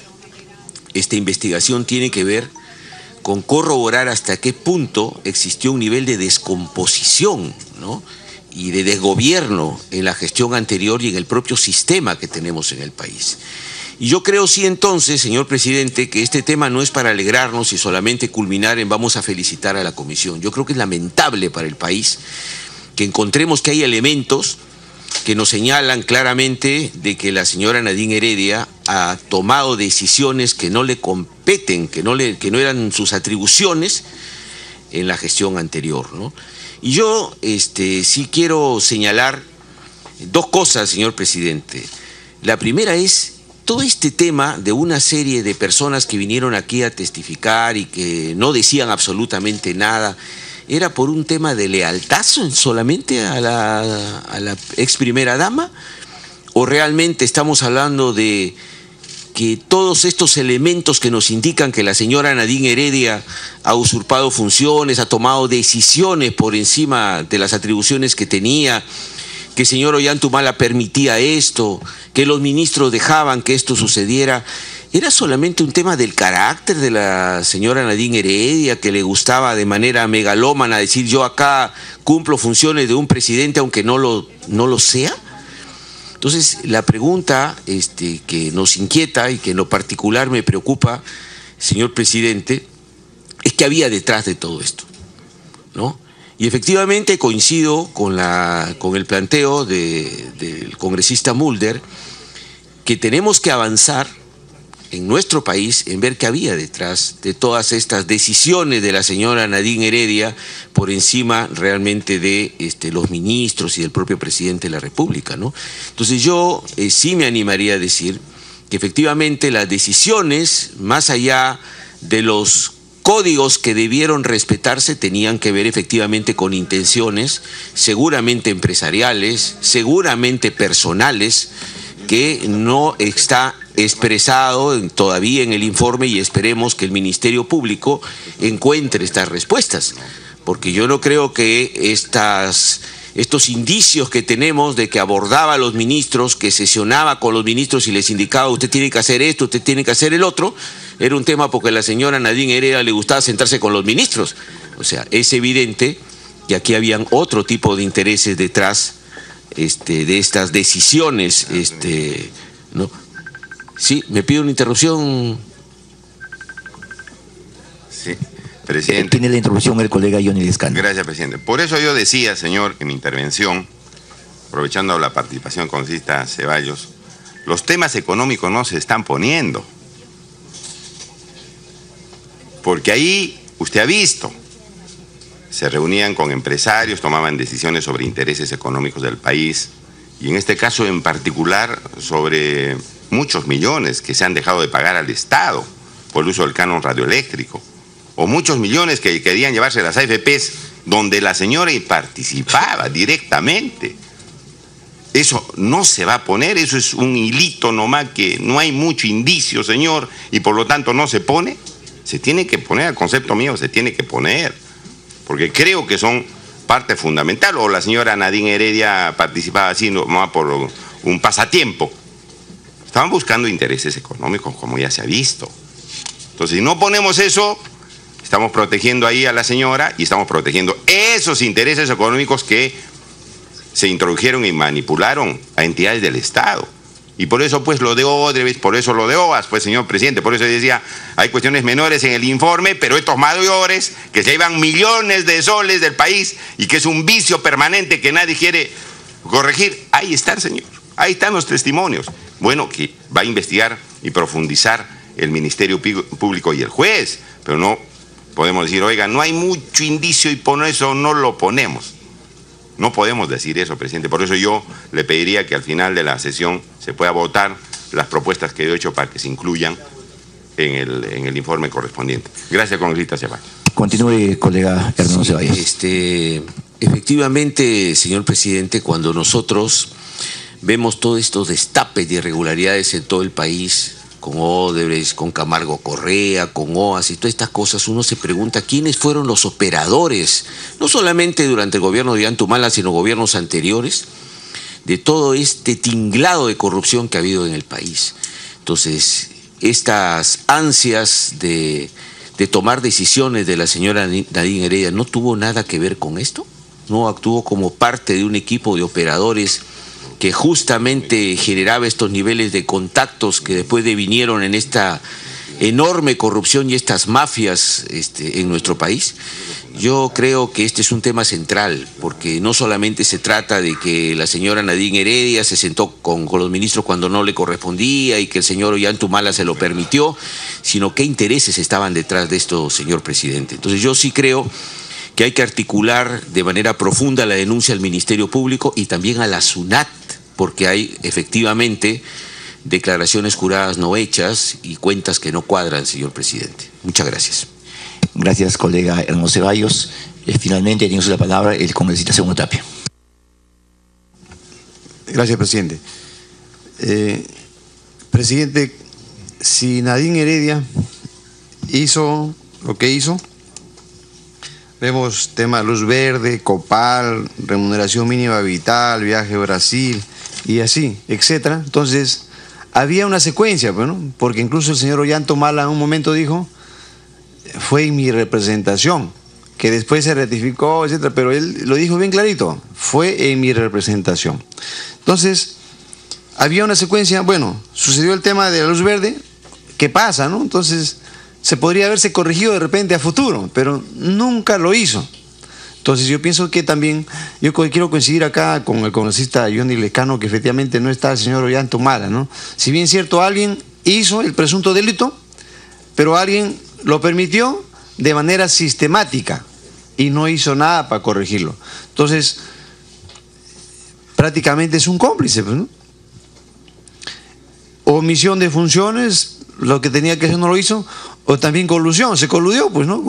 esta investigación tiene que ver con corroborar hasta qué punto existió un nivel de descomposición, ¿no?, y de desgobierno en la gestión anterior y en el propio sistema que tenemos en el país. Y yo creo sí entonces, señor presidente, que este tema no es para alegrarnos y solamente culminar en vamos a felicitar a la comisión. Yo creo que es lamentable para el país que encontremos que hay elementos que nos señalan claramente de que la señora Nadine Heredia ha tomado decisiones que no le competen, que no eran sus atribuciones en la gestión anterior, ¿no? Y yo sí quiero señalar dos cosas, señor presidente. La primera es todo este tema de una serie de personas que vinieron aquí a testificar y que no decían absolutamente nada. ¿Era por un tema de lealtad solamente a la ex primera dama? ¿O realmente estamos hablando de que todos estos elementos que nos indican que la señora Nadine Heredia ha usurpado funciones, ha tomado decisiones por encima de las atribuciones que tenía, que el señor Ollantumala permitía esto, que los ministros dejaban que esto sucediera, ¿era solamente un tema del carácter de la señora Nadine Heredia, que le gustaba de manera megalómana decir yo acá cumplo funciones de un presidente aunque no lo sea? Entonces, la pregunta que nos inquieta y que en lo particular me preocupa, señor presidente, es qué había detrás de todo esto, ¿no? Y efectivamente coincido con el planteo del congresista Mulder, que tenemos que avanzar en nuestro país en ver qué había detrás de todas estas decisiones de la señora Nadine Heredia por encima realmente de los ministros y del propio presidente de la República, ¿no? Entonces yo sí me animaría a decir que efectivamente las decisiones, más allá de los códigos que debieron respetarse, tenían que ver efectivamente con intenciones seguramente empresariales, seguramente personales, que no está expresado todavía en el informe, y esperemos que el Ministerio Público encuentre estas respuestas, porque yo no creo que estos indicios que tenemos de que abordaba a los ministros, que sesionaba con los ministros y les indicaba usted tiene que hacer esto, usted tiene que hacer el otro, era un tema porque a la señora Nadine Heredia le gustaba sentarse con los ministros. O sea, es evidente que aquí habían otro tipo de intereses detrás de estas decisiones, ¿no? Sí, me pido una interrupción. Sí, presidente. Tiene la interrupción el colega Johnny Lescano. Gracias, presidente. Por eso yo decía, señor, en mi intervención, aprovechando la participación del congresista Ceballos, los temas económicos no se están poniendo. Porque ahí, usted ha visto, se reunían con empresarios, tomaban decisiones sobre intereses económicos del país, y en este caso en particular sobre muchos millones que se han dejado de pagar al Estado por el uso del canon radioeléctrico, o muchos millones que querían llevarse las AFPs, donde la señora participaba directamente. Eso no se va a poner, eso es un hilito nomás que no hay mucho indicio, señor, y por lo tanto no se pone. Se tiene que poner, al concepto mío, se tiene que poner, porque creo que son parte fundamental. O la señora Nadine Heredia participaba así nomás por un pasatiempo. Estaban buscando intereses económicos, como ya se ha visto. Entonces, si no ponemos eso, estamos protegiendo ahí a la señora y estamos protegiendo esos intereses económicos que se introdujeron y manipularon a entidades del Estado. Y por eso, pues, lo de Odebrecht, por eso lo de OAS, pues, señor presidente, por eso decía, hay cuestiones menores en el informe, pero estos mayores, que se llevan millones de soles del país y que es un vicio permanente que nadie quiere corregir, ahí están, señor, ahí están los testimonios. Bueno, que va a investigar y profundizar el Ministerio Público y el juez, pero no podemos decir, oiga, no hay mucho indicio y por eso no lo ponemos. No podemos decir eso, presidente. Por eso yo le pediría que al final de la sesión se pueda votar las propuestas que he hecho para que se incluyan en el informe correspondiente. Gracias, congresista Ceballos. Continúe, colega Hernando Ceballos. Efectivamente, señor presidente, cuando nosotros vemos todos estos destapes de irregularidades en todo el país, con Odebrecht, con Camargo Correa, con OAS y todas estas cosas, uno se pregunta quiénes fueron los operadores, no solamente durante el gobierno de Ollantumala, sino gobiernos anteriores, de todo este tinglado de corrupción que ha habido en el país. Entonces, estas ansias de tomar decisiones de la señora Nadine Heredia no tuvo nada que ver con esto, no actuó como parte de un equipo de operadores que justamente generaba estos niveles de contactos que después devinieron en esta enorme corrupción y estas mafias en nuestro país. Yo creo que este es un tema central, porque no solamente se trata de que la señora Nadine Heredia se sentó con los ministros cuando no le correspondía y que el señor Ollantumala se lo permitió, sino qué intereses estaban detrás de esto, señor presidente. Entonces yo sí creo que hay que articular de manera profunda la denuncia al Ministerio Público y también a la SUNAT, porque hay efectivamente declaraciones juradas no hechas y cuentas que no cuadran, señor presidente. Muchas gracias. Gracias, colega Hernando Ceballos. Finalmente tiene la palabra el congresista Segundo Tapia. Gracias, presidente. Presidente, si Nadine Heredia hizo lo que hizo, vemos tema luz verde, Copal, remuneración mínima vital, viaje a Brasil y así, etcétera. Entonces, había una secuencia, pues, ¿no? Porque incluso el señor Ollantumala en un momento dijo, fue en mi representación, que después se ratificó, etcétera, pero él lo dijo bien clarito, fue en mi representación. Entonces, había una secuencia, bueno, sucedió el tema de la luz verde, ¿qué pasa, no? Entonces, se podría haberse corregido de repente a futuro, pero nunca lo hizo. Entonces yo pienso que también, yo quiero coincidir acá con el congresista Johnny Lescano, que efectivamente no está el señor Ollantumala, ¿no? Si bien es cierto, alguien hizo el presunto delito, pero alguien lo permitió de manera sistemática y no hizo nada para corregirlo. Entonces, prácticamente es un cómplice, pues, ¿no? Omisión de funciones, lo que tenía que hacer no lo hizo, o también colusión, se coludió, pues, ¿no?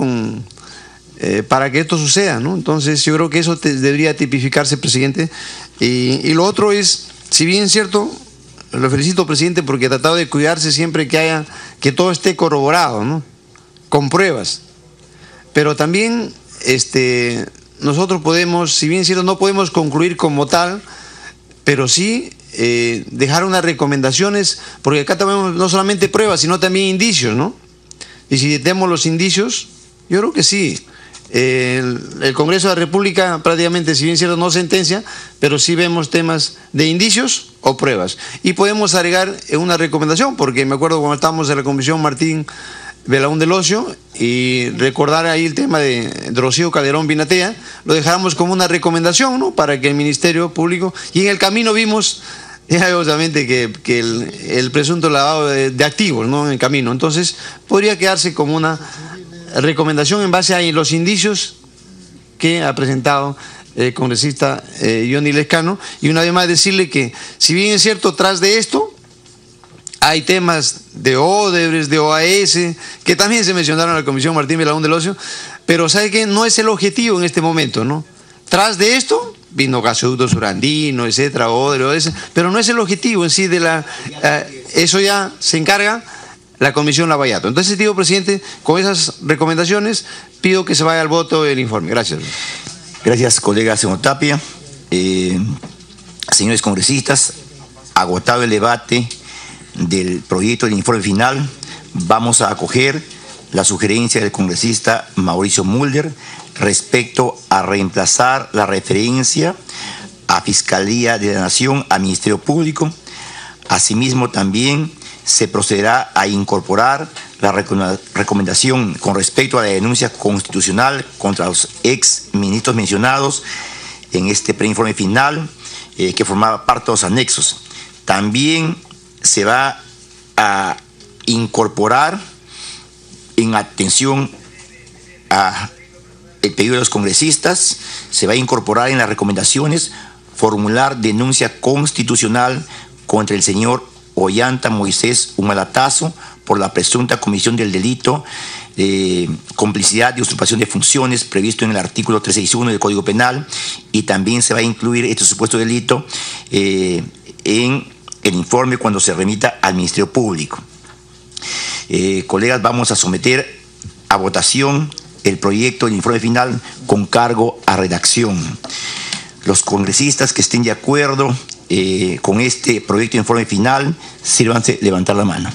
Para que esto suceda, ¿no? Entonces yo creo que eso debería tipificarse, presidente. Y lo otro es, si bien es cierto, lo felicito, presidente, porque ha tratado de cuidarse siempre que todo esté corroborado, ¿no? Con pruebas. Pero también nosotros podemos, si bien es cierto, no podemos concluir como tal, pero sí dejar unas recomendaciones, porque acá tenemos no solamente pruebas, sino también indicios, ¿no? Y si tenemos los indicios, yo creo que sí. El Congreso de la República prácticamente, si bien cierto, no sentencia, pero sí vemos temas de indicios o pruebas. Y podemos agregar una recomendación, porque me acuerdo cuando estábamos en la Comisión Martín Belaún del Ocio, y recordar ahí el tema de Rocío Calderón Binatea, lo dejáramos como una recomendación, ¿no? Para que el Ministerio Público, y en el camino vimos obviamente que el presunto lavado de activos, ¿no? En el camino. Entonces, podría quedarse como una recomendación en base a los indicios que ha presentado el congresista Johnny Lescano. Y una vez más decirle que, si bien es cierto, tras de esto hay temas de Odebrecht, de OAS, que también se mencionaron en la Comisión Martín Belaún del Ocio, pero ¿sabe qué? No es el objetivo en este momento, ¿no? Tras de esto vino Gasoducto Surandino, etcétera, Odebrecht, pero no es el objetivo en sí de eso ya se encarga la Comisión Lavallato. Entonces, digo, presidente, con esas recomendaciones pido que se vaya al voto el informe. Gracias. Gracias, colega señor Tapia. Señores congresistas, agotado el debate del proyecto del informe final, vamos a acoger la sugerencia del congresista Mauricio Mulder respecto a reemplazar la referencia a Fiscalía de la Nación, a Ministerio Público. Asimismo, también se procederá a incorporar la recomendación con respecto a la denuncia constitucional contra los ex ministros mencionados en este preinforme final, que formaba parte de los anexos. También se va a incorporar, en atención a el pedido de los congresistas, se va a incorporar en las recomendaciones formular denuncia constitucional contra el señor Ollanta Moisés Humalatazo por la presunta comisión del delito de complicidad de usurpación de funciones previsto en el artículo 361 del Código Penal, y también se va a incluir este supuesto delito en el informe cuando se remita al Ministerio Público. Colegas, vamos a someter a votación el proyecto del informe final con cargo a redacción. Los congresistas que estén de acuerdo con este proyecto de informe final, sírvanse levantar la mano.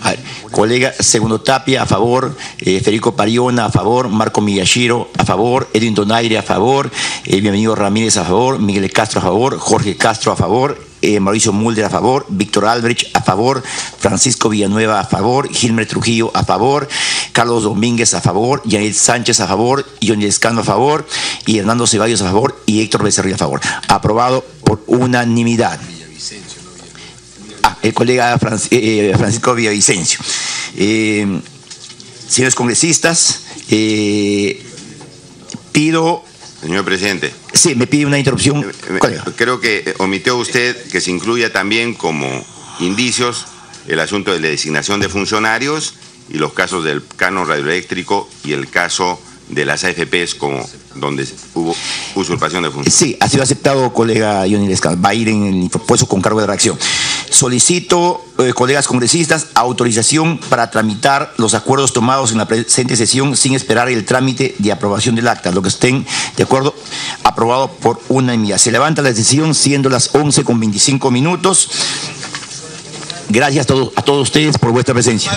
A ver, colega Segundo Tapia, a favor. Federico Pariona, a favor. Marco Miyashiro, a favor. Edwin Donaire, a favor. Bienvenido Ramírez, a favor. Miguel Castro, a favor. Jorge Castro, a favor. Mauricio Mulder, a favor. Víctor Albrecht, a favor. Francisco Villanueva, a favor. Gilmer Trujillo, a favor. Carlos Domínguez, a favor. Yael Sánchez, a favor. Johnny Lescano, a favor. Y Hernando Ceballos, a favor. Y Héctor Becerril, a favor. Aprobado por unanimidad. El colega Francisco Villavicencio. Señores congresistas, pido... Señor presidente. Sí, me pide una interrupción. Creo que omitió usted que se incluya también como indicios el asunto de la designación de funcionarios y los casos del canon radioeléctrico y el caso de las AFPs como donde hubo usurpación de funciones. Sí, ha sido aceptado, colega Johnny Lescano. Va a ir en el puesto con cargo de redacción. Solicito, colegas congresistas, autorización para tramitar los acuerdos tomados en la presente sesión sin esperar el trámite de aprobación del acta. Lo que estén de acuerdo, aprobado por unanimidad. Se levanta la sesión siendo las 11:25. Gracias a todos ustedes por vuestra presencia.